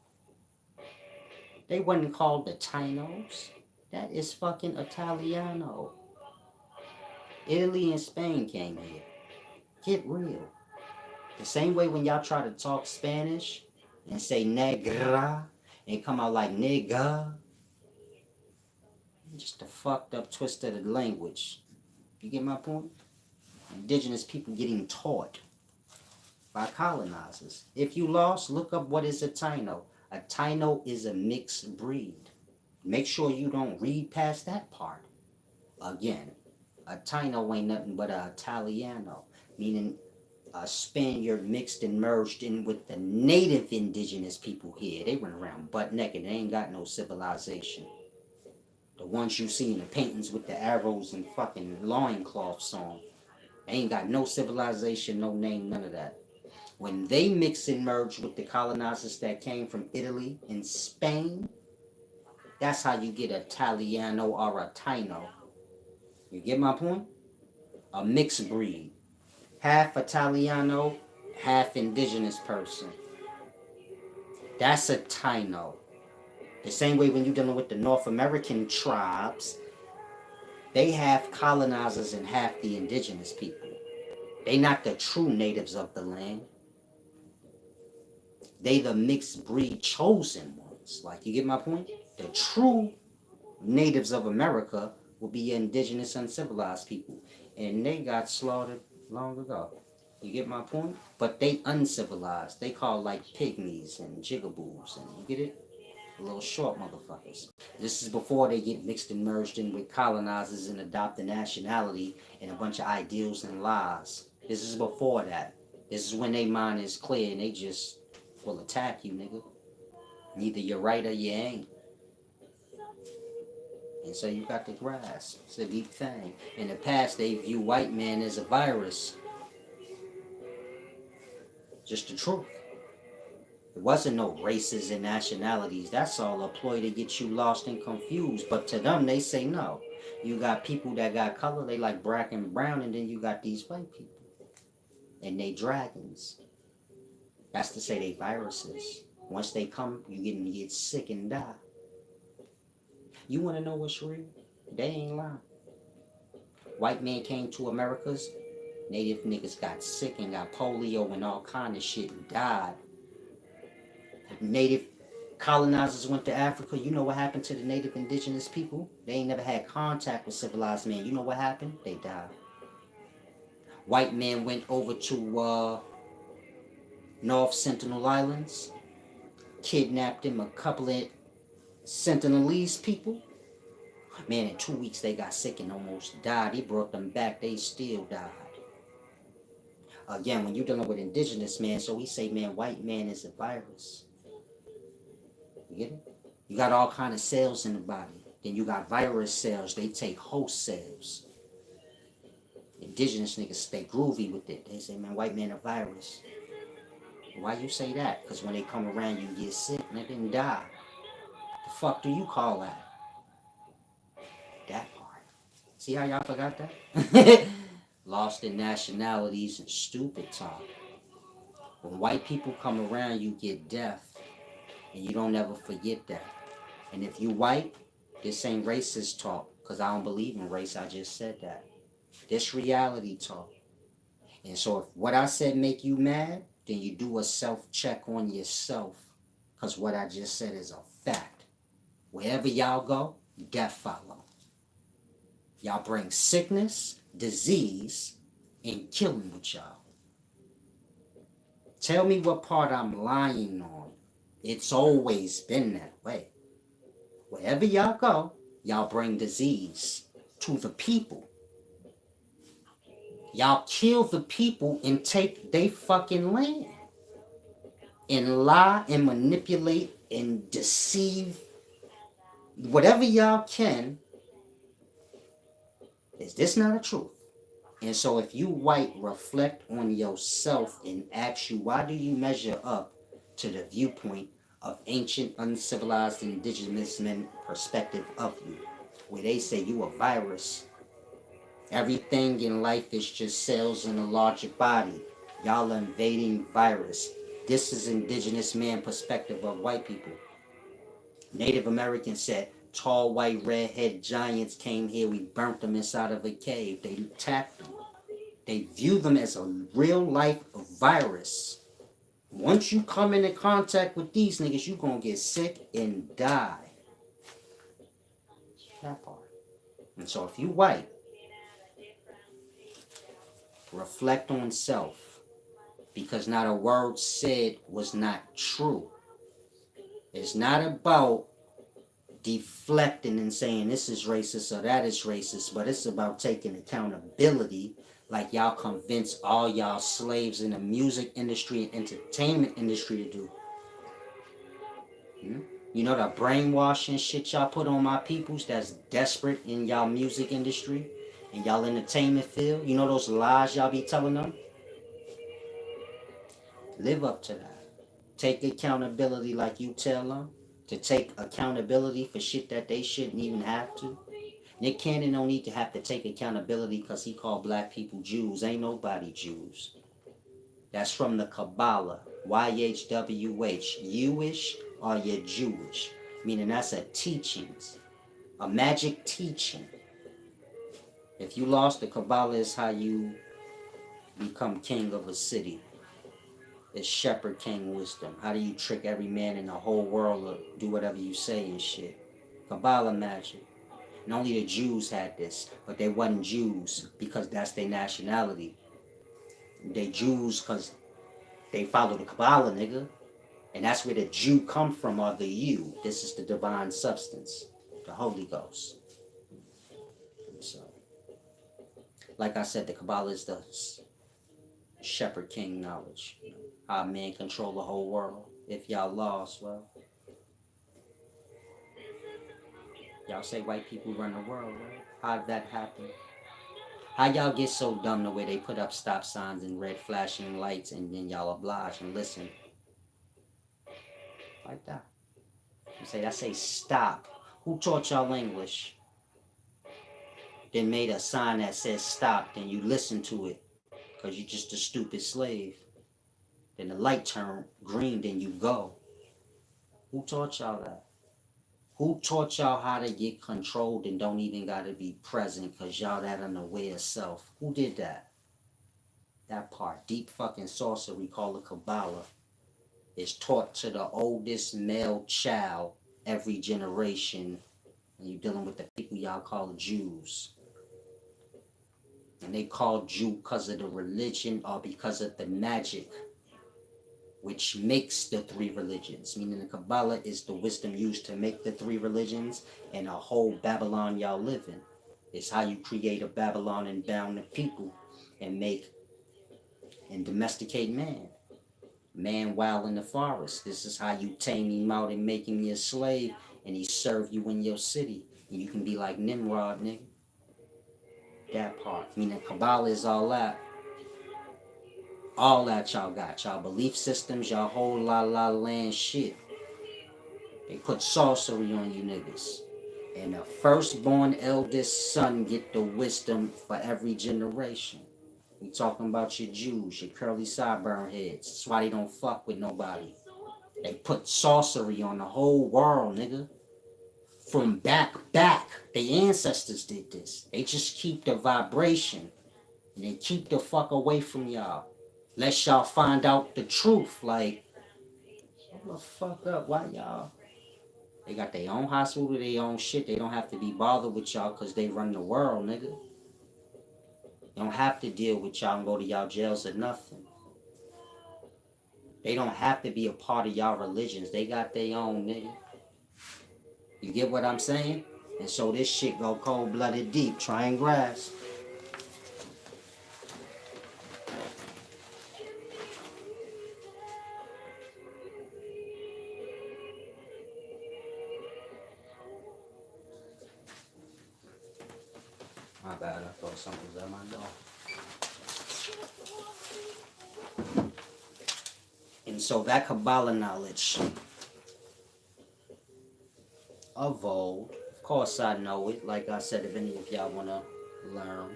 S1: They wasn't called the Tainos. That is fucking Italiano. Italy and Spain came here. Get real. The same way when y'all try to talk Spanish and say negra and come out like nigga. Just a fucked up twist of the language. You get my point? Indigenous people getting taught by colonizers. If you lost, look up what is a Taino. A Taino is a mixed breed. Make sure you don't read past that part. Again, a Taino ain't nothing but a Italiano, meaning a Spaniard mixed and merged in with the native indigenous people here. They run around butt naked. They ain't got no civilization. The ones you see in the paintings with the arrows and fucking loincloths on. They ain't got no civilization, no name, none of that. When they mix and merge with the colonizers that came from Italy and Spain, that's how you get a Italiano or a Taino. You get my point? A mixed breed. Half Italiano, half indigenous person. That's a Taino. The same way when you're dealing with the North American tribes, they have colonizers and half the indigenous people. They not the true natives of the land. They the mixed breed chosen ones. Like, you get my point? The true natives of America will be indigenous uncivilized people. And they got slaughtered long ago. You get my point? But they uncivilized. They call like pygmies and jigaboos. And you get it? Little short motherfuckers. This is before they get mixed and merged in with colonizers and adopt a nationality and a bunch of ideals and lies. This is before that. This is when they mind is clear and they just will attack you, nigga. Neither you're right or you ain't. And so you got to grasp. It's a deep thing. In the past, they view white man as a virus. Just the truth. It wasn't no races and nationalities. That's all a ploy to get you lost and confused. But to them, they say no. You got people that got color, they like black and brown, and then you got these white people. And they dragons. That's to say they viruses. Once they come, you get sick and die. You want to know what's real? They ain't lying. White man came to Americas, native niggas got sick and got polio and all kind of shit and died. Native colonizers went to Africa. You know what happened to the native indigenous people? They ain't never had contact with civilized men. You know what happened? They died. White men went over to North Sentinel Islands, kidnapped them, a couple of Sentinelese people. Man, in 2 weeks they got sick and almost died. He brought them back. They still died. Again, when you're dealing with indigenous man, so we say, man, white man is a virus. You get it? You got all kind of cells in the body. Then you got virus cells. They take host cells. Indigenous niggas stay groovy with it. They say, man, white man a virus. Why you say that? Because when they come around, you get sick and they didn't die. The fuck do you call that? That part. See how y'all forgot that? Lost in nationalities and stupid talk. When white people come around, you get death. And you don't ever forget that. And if you white, this ain't racist talk. Because I don't believe in race. I just said that. This reality talk. And so if what I said make you mad, then you do a self-check on yourself. Because what I just said is a fact. Wherever y'all go, death follow. Y'all bring sickness, disease, and killing with y'all. Tell me what part I'm lying on. It's always been that way. Wherever y'all go, y'all bring disease to the people. Y'all kill the people and take they fucking land. And lie and manipulate and deceive whatever y'all can. Is this not a truth? And so if you white, reflect on yourself and ask you, why do you measure up to the viewpoint of ancient, uncivilized, indigenous men perspective of you, where they say you a virus. Everything in life is just cells in a larger body. Y'all are invading virus. This is indigenous man perspective of white people. Native Americans said, tall white redhead giants came here, we burnt them inside of a cave. They attacked them. They view them as a real life virus. Once you come into contact with these niggas, you gonna get sick and die. That part. And so if you white, reflect on self. Because not a word said was not true. It's not about deflecting and saying this is racist or that is racist, but it's about taking accountability like y'all convince all y'all slaves in the music industry and entertainment industry to do. You know the brainwashing shit y'all put on my peoples that's desperate in y'all music industry and y'all entertainment field? You know those lies y'all be telling them? Live up to that. Take accountability like you tell them to take accountability for shit that they shouldn't even have to. Nick Cannon don't need to have to take accountability because he called black people Jews. Ain't nobody Jews. That's from the Kabbalah. YHWH. You-ish or you Jewish. Meaning that's a teachings. A magic teaching. If you lost the Kabbalah, is how you become king of a city. It's shepherd king wisdom. How do you trick every man in the whole world to do whatever you say and shit? Kabbalah magic. And only the Jews had this, but they wasn't Jews because that's their nationality. They Jews because they follow the Kabbalah, nigga. And that's where the Jew come from, or the you. This is the divine substance, the Holy Ghost. So, like I said, the Kabbalah is the shepherd king knowledge. How men control the whole world. If y'all lost, well, y'all say white people run the world, right? How'd that happen? How y'all get so dumb the way they put up stop signs and red flashing lights and then y'all oblige and listen? Like that. You say, I say stop. Who taught y'all English? Then made a sign that says stop, then you listen to it. Because you're just a stupid slave. Then the light turned green, then you go. Who taught y'all that? Who taught y'all how to get controlled and don't even gotta be present because y'all that unaware of self? Who did that? That part. Deep fucking sorcery called the Kabbalah is taught to the oldest male child every generation. And you're dealing with the people y'all call Jews. And they call Jew because of the religion or because of the magic which makes the three religions. Meaning the Kabbalah is the wisdom used to make the three religions and a whole Babylon y'all live in. It's how you create a Babylon and bound the people and make and domesticate man. Man wild in the forest. This is how you tame him out and make him your slave and he serve you in your city. And you can be like Nimrod, nigga. That part. Meaning Kabbalah is all that. All that y'all got. Y'all belief systems, y'all whole la land shit. They put sorcery on you niggas. And the firstborn eldest son get the wisdom for every generation. We talking about your Jews, your curly sideburn heads. That's why they don't fuck with nobody. They put sorcery on the whole world, nigga. From back. The ancestors did this. They just keep the vibration. And they keep the fuck away from y'all. Let y'all find out the truth. Like, hold the fuck up. Why y'all? They got their own hospital, their own shit. They don't have to be bothered with y'all because they run the world, nigga. You don't have to deal with y'all and go to y'all jails or nothing. They don't have to be a part of y'all religions. They got their own, nigga. You get what I'm saying? And so this shit go cold-blooded deep. Try and grasp. My bad, I thought something was at my door. And so that Kabbalah knowledge of old, of course I know it. Like I said, if any of y'all want to learn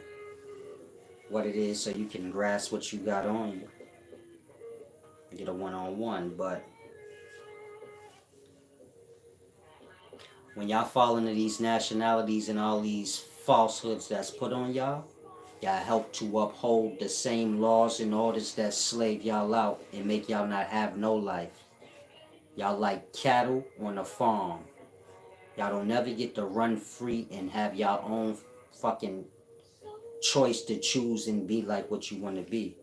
S1: what it is so you can grasp what you got on you, get a one-on-one. But when y'all fall into these nationalities and all these falsehoods that's put on y'all, y'all help to uphold the same laws and orders that slave y'all out and make y'all not have no life. Y'all like cattle on a farm. Y'all don't never get to run free and have y'all own fucking choice to choose and be like what you want to be.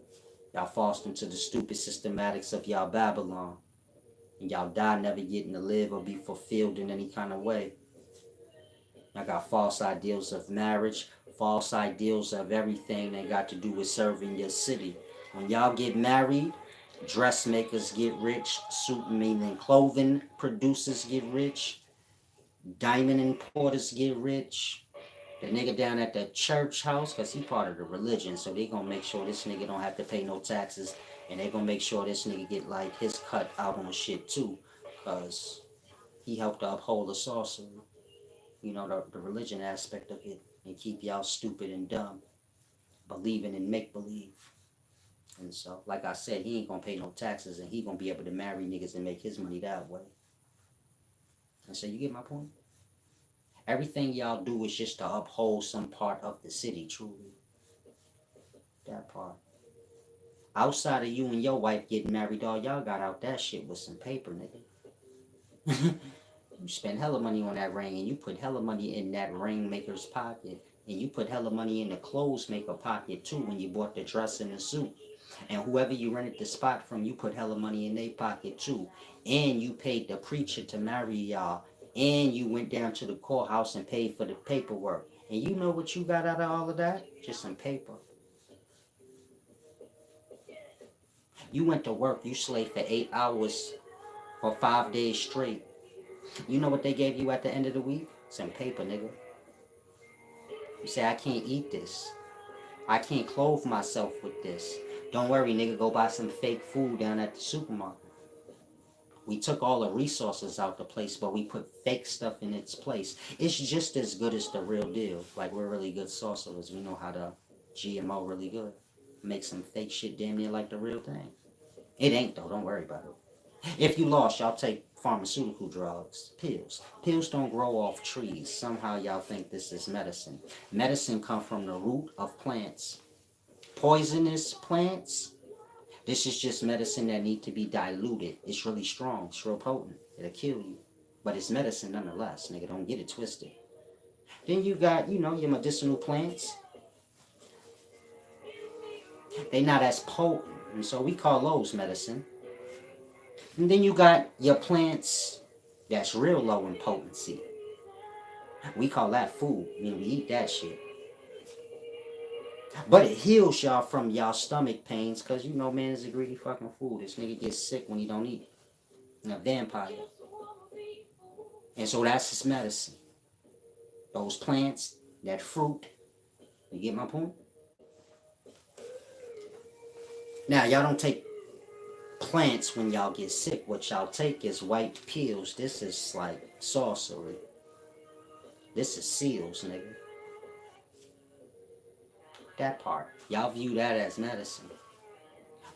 S1: Y'all falls into the stupid systematics of y'all Babylon. And y'all die never getting to live or be fulfilled in any kind of way. Y'all got false ideals of marriage, false ideals of everything that got to do with serving your city. When y'all get married, dressmakers get rich, suit meaning clothing producers get rich, diamond importers get rich. The nigga down at the church house, because he part of the religion, so they gonna make sure this nigga don't have to pay no taxes, and they gonna make sure this nigga get like his cut out on shit too, because he helped to uphold the sorcery, the religion aspect of it, and keep y'all stupid and dumb, believing in make-believe. And so, like I said, he ain't gonna pay no taxes, and he gonna be able to marry niggas and make his money that way. And so you get my point? Everything y'all do is just to uphold some part of the city, truly. That part. Outside of you and your wife getting married, all y'all got out that shit with some paper, nigga. You spend hella money on that ring, and you put hella money in that ring maker's pocket, and you put hella money in the clothes maker pocket too when you bought the dress and the suit. And whoever you rented the spot from, you put hella money in their pocket too. And you paid the preacher to marry y'all. And you went down to the courthouse and paid for the paperwork. And you know what you got out of all of that? Just some paper. You went to work, you slaved for 8 hours for 5 days straight. You know what they gave you at the end of the week? Some paper, nigga. You say, I can't eat this. I can't clothe myself with this. Don't worry, nigga, go buy some fake food down at the supermarket. We took all the resources out the place, but we put fake stuff in its place. It's just as good as the real deal. Like, we're really good sorcerers. We know how to GMO really good. Make some fake shit damn near like the real thing. It ain't, though. Don't worry about it. If you lost, y'all take pharmaceutical drugs, pills. Pills don't grow off trees. Somehow y'all think this is medicine. Medicine comes from the root of plants. Poisonous plants, this is just medicine that need to be diluted. It's really strong. It's real potent. It'll kill you. But it's medicine nonetheless. Nigga, don't get it twisted. Then you got, your medicinal plants. They not as potent. And so we call those medicine. And then you got your plants that's real low in potency. We call that food. I mean, we eat that shit. But it heals y'all from y'all stomach pains because man is a greedy fucking fool. This nigga gets sick when he don't eat. A vampire. And so that's his medicine. Those plants, that fruit. You get my point? Now, y'all don't take plants when y'all get sick. What y'all take is white pills. This is like sorcery. This is seals, nigga. That part. Y'all view that as medicine.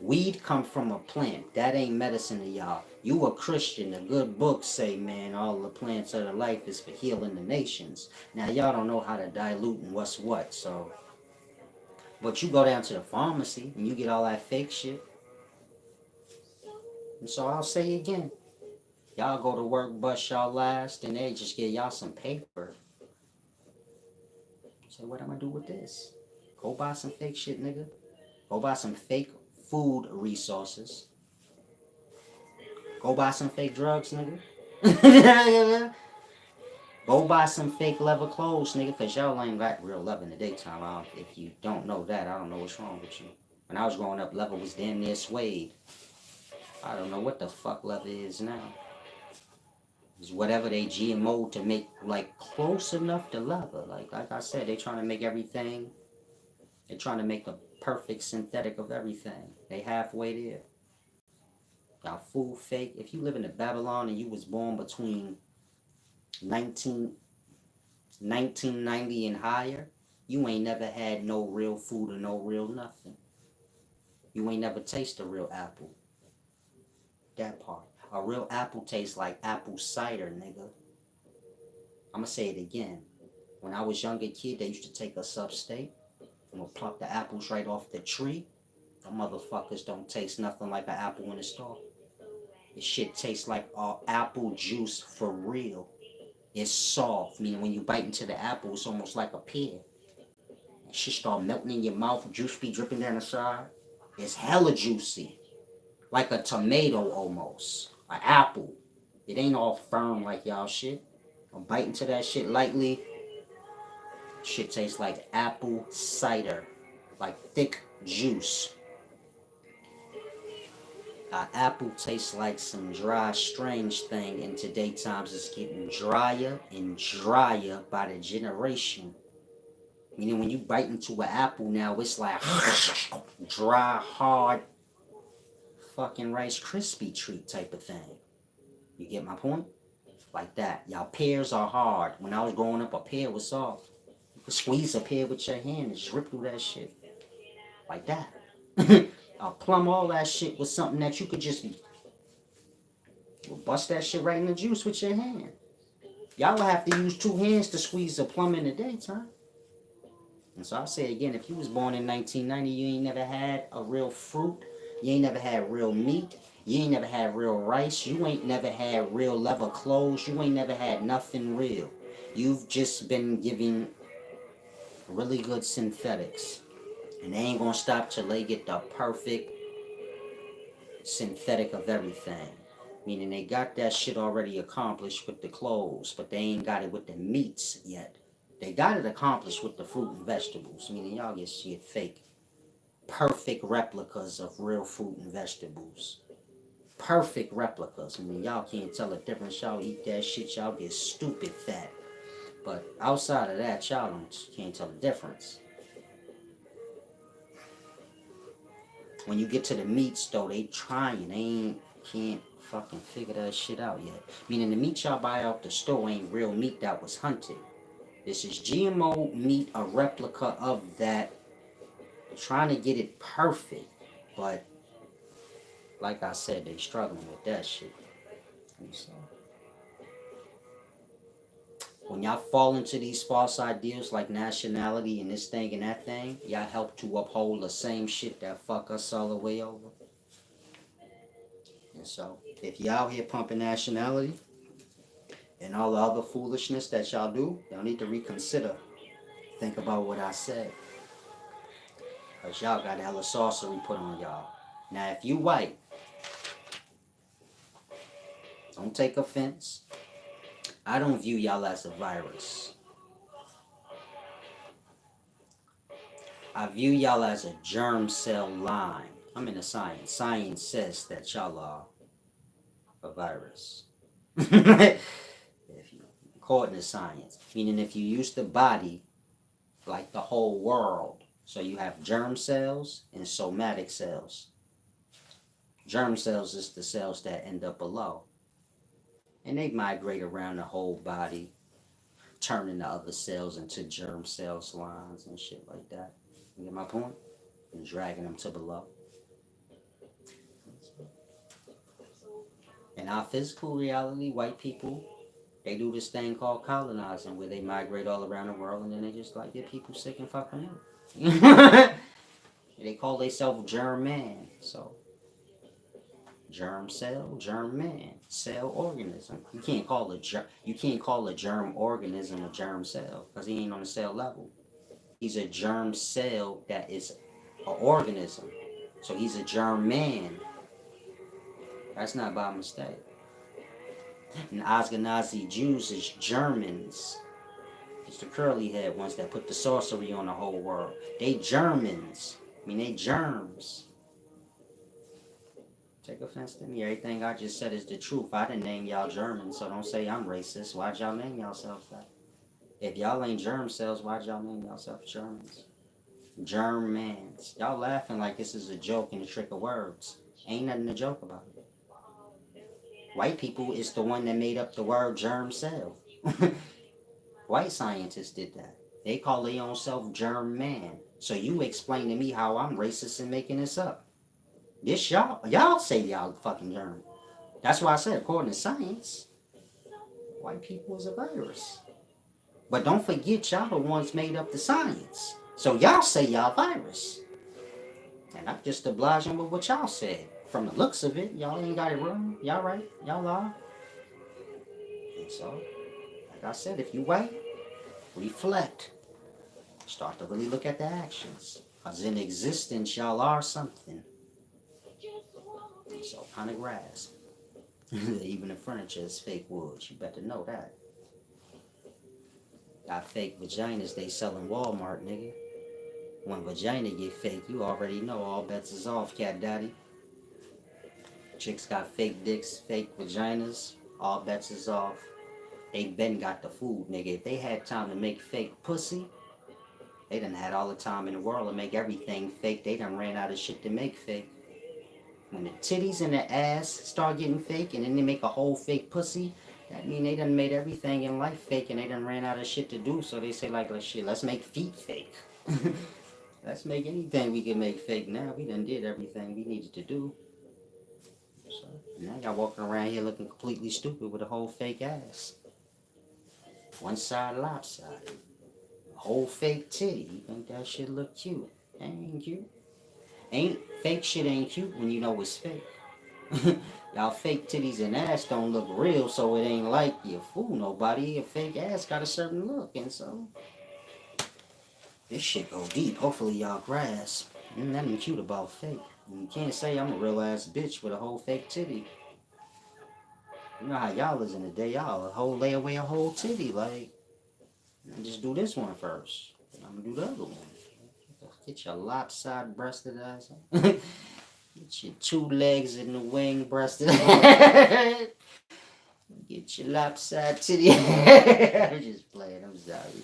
S1: Weed come from a plant. That ain't medicine to y'all. You a Christian. The good books say, man, all the plants of the life is for healing the nations. Now, y'all don't know how to dilute and what's what, so. But you go down to the pharmacy and you get all that fake shit. And so I'll say again. Y'all go to work, bust y'all last, and they just give y'all some paper. Say, what am I do with this? Go buy some fake shit, nigga. Go buy some fake food resources. Go buy some fake drugs, nigga. Go buy some fake leather clothes, nigga, because y'all ain't got real leather in the daytime. If you don't know that, I don't know what's wrong with you. When I was growing up, leather was damn near suede. I don't know what the fuck leather is now. It's whatever they GMO to make, like, close enough to leather. Like I said, they trying to make everything. They're trying to make a perfect synthetic of everything. They halfway there. Y'all fool fake. If you live in Babylon and you was born between 1990 and higher, you ain't never had no real food or no real nothing. You ain't never tasted a real apple. That part. A real apple tastes like apple cider, nigga. I'm gonna say it again. When I was younger kid, they used to take us upstate and we'll pluck the apples right off the tree. The motherfuckers don't taste nothing like an apple in the store. This shit tastes like apple juice for real. It's soft, meaning when you bite into the apple, it's almost like a pear. And shit start melting in your mouth, juice be dripping down the side. It's hella juicy, like a tomato almost, an apple. It ain't all firm like y'all shit. I'm biting into that shit lightly. Shit tastes like apple cider, like thick juice. Apple tastes like some dry, strange thing, and today times it's getting drier and drier by the generation. Meaning when you bite into an apple now, it's like dry, hard, fucking Rice Krispie treat type of thing. You get my point? Like that. Y'all pears are hard. When I was growing up, a pear was soft. You could squeeze a pear with your hand and just rip through that shit. Like that. A plum, all that shit was something that you could just bust that shit right in the juice with your hand. Y'all would have to use two hands to squeeze a plum in the daytime. And so I say again, if you was born in 1990, you ain't never had a real fruit. You ain't never had real meat. You ain't never had real rice. You ain't never had real leather clothes. You ain't never had nothing real. You've just been giving really good synthetics. And they ain't gonna stop till they get the perfect synthetic of everything. Meaning they got that shit already accomplished with the clothes, but they ain't got it with the meats yet. They got it accomplished with the fruit and vegetables. Meaning y'all get shit fake. Perfect replicas of real fruit and vegetables. Perfect replicas. I mean, y'all can't tell the difference. Y'all eat that shit, y'all get stupid fat. But outside of that, y'all can't tell the difference. When you get to the meats, though, they trying. They can't fucking figure that shit out yet. Meaning the meat y'all buy out the store ain't real meat that was hunted. This is GMO meat, a replica of that. Trying to get it perfect. But, like I said, they struggling with that shit. So, when y'all fall into these false ideals like nationality and this thing and that thing, y'all help to uphold the same shit that fuck us all the way over. And so, if y'all out here pumping nationality and all the other foolishness that y'all do, y'all need to reconsider. Think about what I said. Because y'all got hella sorcery put on y'all. Now, if you white, don't take offense. I don't view y'all as a virus. I view y'all as a germ cell line. I'm into science. Science says that y'all are a virus. If you, according to science. Meaning if you use the body like the whole world. So you have germ cells and somatic cells. Germ cells is the cells that end up below. And they migrate around the whole body, turning the other cells into germ cells lines and shit like that. You get my point? And dragging them to below. In our physical reality, white people, they do this thing called colonizing, where they migrate all around the world and then they just like get people sick and fuck them up. They call themselves germ man. So germ cell, germ man, cell organism. You can't call a germ organism a germ cell because he ain't on the cell level. He's a germ cell that is an organism. So he's a germ man. That's not by mistake. And Ashkenazi Jews is Germans. It's the curly head ones that put the sorcery on the whole world. They Germans. I mean, they germs. Take offense to me. Everything I just said is the truth. I didn't name y'all Germans, so don't say I'm racist. Why'd y'all name yourselves that? If y'all ain't germ cells, why'd y'all name yourselves Germans? Germans. Y'all laughing like this is a joke and a trick of words. Ain't nothing to joke about it. White people is the one that made up the word germ cell. White scientists did that. They call their own self germ man. So you explain to me how I'm racist and making this up. This y'all say y'all fucking germ. That's why I said according to science, white people is a virus. But don't forget y'all the ones made up the science. So y'all say y'all virus. And I'm just obliging with what y'all said. From the looks of it, y'all ain't got it wrong. Y'all right. Y'all are. And so, like I said, if you white, reflect. Start to really look at the actions. Because in existence, y'all are something. And so, kind of grasp. Even the furniture is fake wood. You better know that. Got fake vaginas they sell in Walmart, nigga. When vagina get fake, you already know all bets is off, cat daddy. Chicks got fake dicks, fake vaginas, all bets is off. They been got the food, nigga. If they had time to make fake pussy, they done had all the time in the world to make everything fake. They done ran out of shit to make fake. When the titties and the ass start getting fake and then they make a whole fake pussy, that mean they done made everything in life fake and they done ran out of shit to do. So they say like, shit, let's make feet fake. Let's make anything we can make fake now. We done did everything we needed to do. So now y'all walking around here looking completely stupid with a whole fake ass. One side lopsided. A whole fake titty. You think that shit look cute? That ain't cute. Ain't fake shit ain't cute when you know it's fake. Y'all fake titties and ass don't look real, so it ain't like you fool nobody. A fake ass got a certain look, and so this shit go deep. Hopefully y'all grasp. Ain't nothing cute about fake. You can't say I'm a real ass bitch with a whole fake titty. You know how y'all is in the day, y'all a whole lay away a whole titty, like just do this one first. And I'm gonna do the other one. Get your lopsided breasted ass. Get your 2 legs in the wing breasted. Get your lopsided titty. I'm just playing, I'm sorry.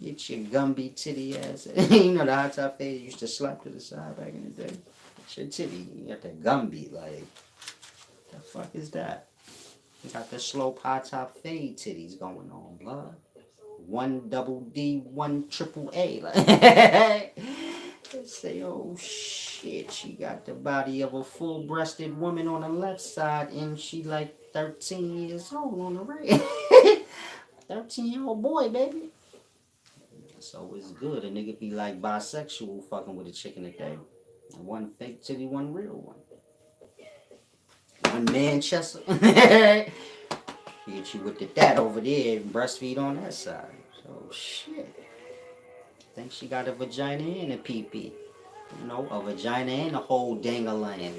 S1: Get your Gumby titty ass. You know the hot top fade used to slap to the side back in the day. Get your titty. You got that Gumby, like the fuck is that? You got the slow hot top fade titties going on, blood. 1 double D, 1 triple A. Like, say, oh shit, she got the body of a full-breasted woman on the left side, and she like 13 years old on the right. 13-year-old boy, baby. So it's good. A nigga be like bisexual fucking with a chick in the day. 1 fake titty, 1 real one. 1 Manchester. Get you with the that over there and breastfeed on that side. So shit. Think she got a vagina and a pee-pee. You know, a vagina and a whole dang-a-lang.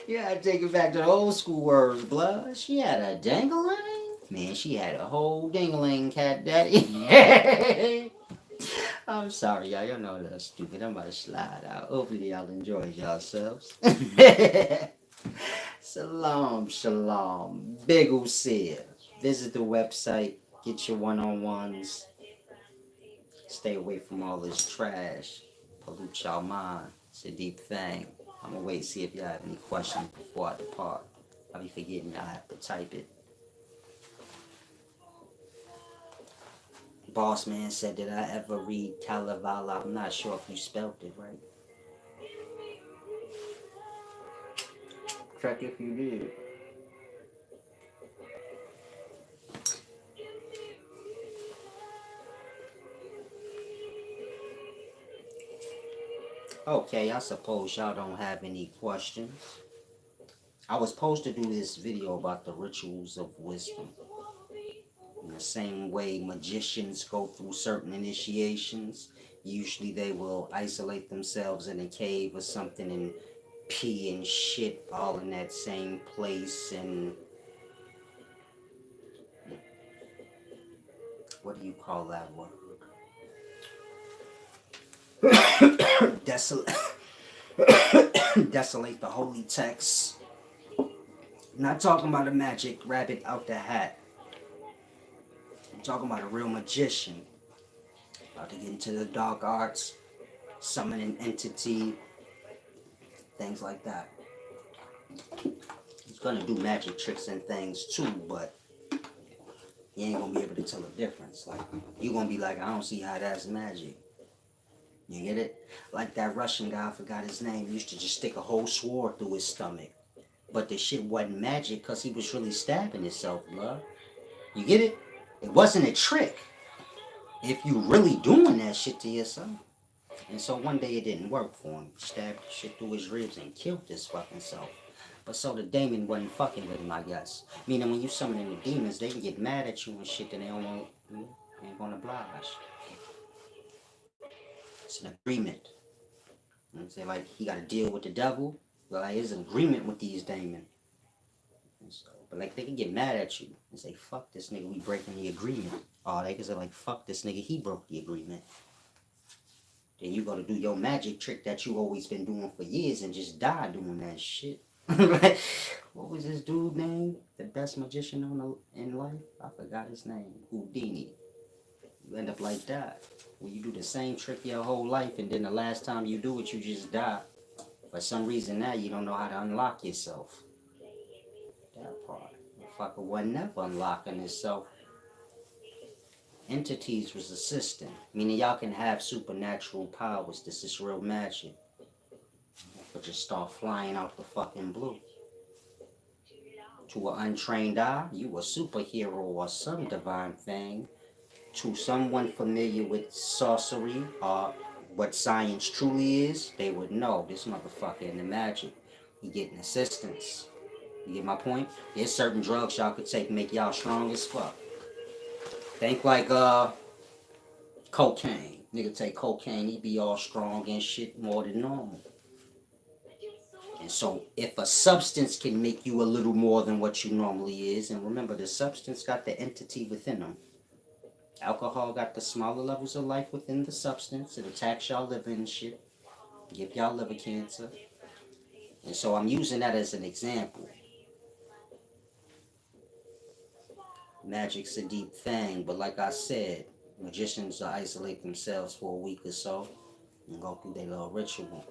S1: Yeah, take it back to the old school words, blood. She had a dang-a-lang? Man, she had a whole dang-a-lang, cat daddy. I'm sorry, y'all. Y'all know that's stupid. I'm about to slide out. Hopefully y'all enjoyed yourselves. Shalom, shalom. Big Usia. Visit the website. Get your one-on-ones. Stay away from all this trash. Pollute y'all mind. It's a deep thing. I'm gonna wait and see if y'all have any questions before I depart. I'll be forgetting I have to type it. Boss man said, did I ever read Kalevala? I'm not sure if you spelled it right. Check if you did. Okay, I suppose y'all don't have any questions. I was supposed to do this video about the rituals of wisdom. In the same way magicians go through certain initiations, usually they will isolate themselves in a cave or something and pee and shit all in that same place, and what do you call that word? Desolate, desolate the holy text. Not talking about a magic rabbit out the hat. I'm talking about a real magician. About to get into the dark arts, summon an entity, things like that. He's gonna do magic tricks and things too, but you ain't gonna be able to tell the difference. Like, you gonna be like, I don't see how that's magic. You get it? Like that Russian guy, I forgot his name, used to just stick a whole sword through his stomach. But the shit wasn't magic because he was really stabbing himself, love. You get it? It wasn't a trick if you really doing that shit to yourself. And so one day it didn't work for him. He stabbed shit through his ribs and killed his fucking self. But so the demon wasn't fucking with him, I guess. Meaning when you summon the demons, they can get mad at you and shit, and they don't want, they ain't gonna oblige. It's an agreement. You know, say like he got to deal with the devil. Well, like, there's an agreement with these demons. So, but like they can get mad at you and say, "Fuck this nigga, we breaking the agreement." Or they can say like, "Fuck this nigga, he broke the agreement." Then you gotta do your magic trick that you always been doing for years and just die doing that shit. Like, what was this dude name? The best magician in life? I forgot his name. Houdini. You end up like that. When you do the same trick your whole life and then the last time you do it, you just die. For some reason now you don't know how to unlock yourself. That part. The fucker wasn't never unlocking himself. Entities was assisting. Meaning y'all can have supernatural powers. This is real magic. But just start flying out the fucking blue. To an untrained eye, you a superhero or some divine thing. To someone familiar with sorcery or what science truly is, they would know this motherfucker in the magic. He getting assistance. You get my point? There's certain drugs y'all could take make y'all strong as fuck. Think like cocaine. Nigga take cocaine, he be all strong and shit more than normal. And so if a substance can make you a little more than what you normally is, and remember the substance got the entity within them. Alcohol got the smaller levels of life within the substance. It attacks y'all liver and shit. Give y'all liver cancer. And so I'm using that as an example. Magic's a deep thing, but like I said, magicians will isolate themselves for a week or so and go through their little ritual.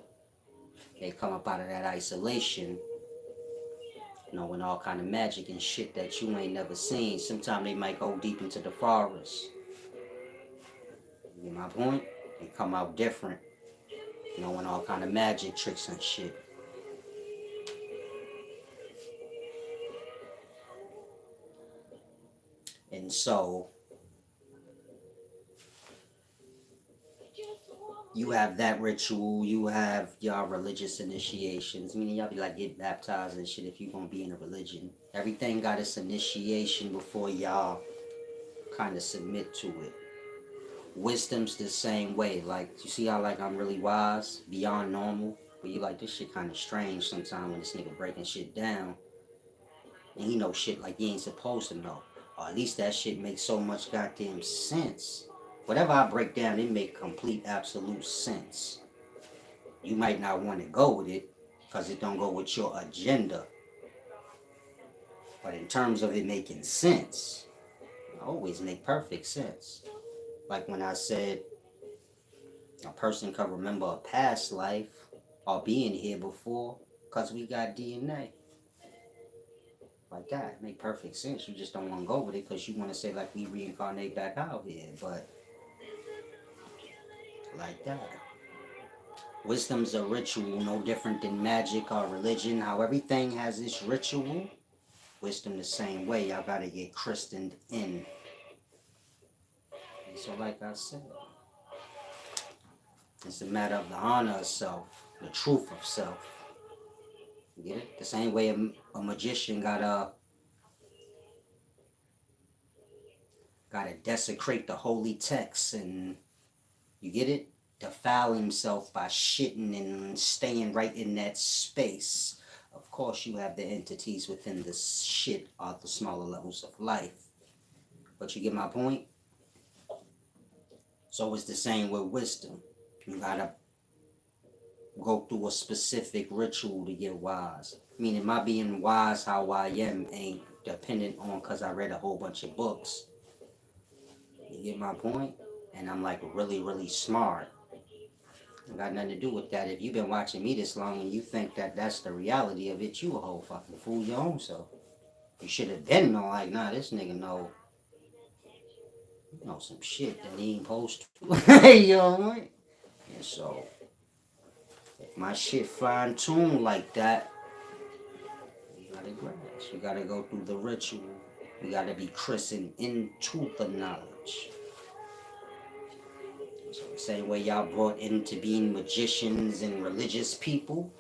S1: They come up out of that isolation knowing all kind of magic and shit that you ain't never seen. Sometimes they might go deep into the forest. You get my point? They come out different, knowing all kind of magic tricks and shit. And so you have that ritual, you have y'all religious initiations, meaning y'all be like get baptized and shit if you gonna be in a religion. Everything got its initiation before y'all kind of submit to it. Wisdom's the same way. Like you see how like I'm really wise, beyond normal, but you like this shit kind of strange sometimes when this nigga breaking shit down, and he know shit like you ain't supposed to know, or at least that shit makes so much goddamn sense. Whatever I break down, it make complete absolute sense. You might not want to go with it because it don't go with your agenda. But in terms of it making sense, it always make perfect sense. Like when I said a person can remember a past life or being here before because we got DNA. Like that, it make perfect sense. You just don't want to go with it because you want to say like we reincarnate back out here. But like that. Wisdom's a ritual, no different than magic or religion. How everything has its ritual, wisdom the same way. Y'all gotta get christened in. And so, like I said, it's a matter of the honor of self, the truth of self. You get it? The same way a magician got Gotta desecrate the holy texts, and you get it? Defile himself by shitting and staying right in that space. Of course, you have the entities within the shit are the smaller levels of life. But you get my point? So it's the same with wisdom. You gotta go through a specific ritual to get wise. Meaning, my being wise how I am ain't dependent on because I read a whole bunch of books. You get my point? And I'm like really, really smart. It got nothing to do with that. If you've been watching me this long and you think that that's the reality of it, you a whole fucking fool your own self. You should have been known, like, nah, this nigga know some shit that he ain't supposed to. You know what I mean? And so, if my shit fine tuned like that, you gotta grasp. You gotta go through the ritual. You gotta be christened into the knowledge. So the same way y'all brought into being magicians and religious people,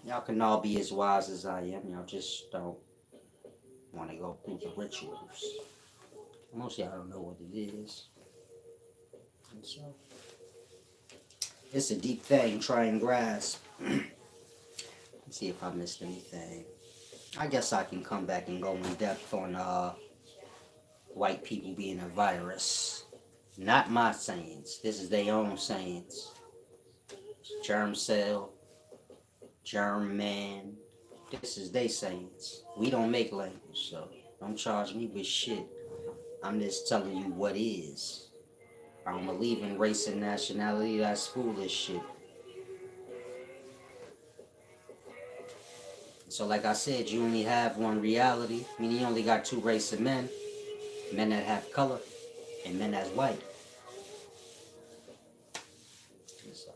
S1: y'all can all be as wise as I am. Y'all just don't want to go through the rituals. Most of y'all don't know what it is. And so, it's a deep thing. Try and grasp. Let's see if I missed anything. I guess I can come back and go in depth on white people being a virus. Not my sayings. This is their own sayings. Germ cell, germ man. This is they sayings. We don't make language, so don't charge me with shit. I'm just telling you what is. I don't believe in race and nationality. That's foolish shit. So like I said, you only have one reality. I mean, you only got two races of men. Men that have color and men that's white. So,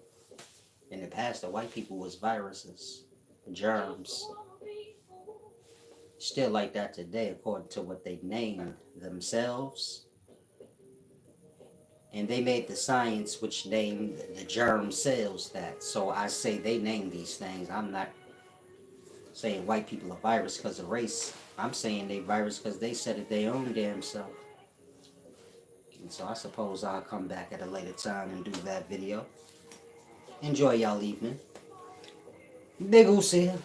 S1: in the past, the white people was viruses, germs. Still like that today, according to what they named themselves. And they made the science which named the germ cells that. So I say they named these things. I'm not saying white people are virus because of race. I'm saying they virus because they said it their own damn self. And so I suppose I'll come back at a later time and do that video. Enjoy y'all evening. Big Uzi here.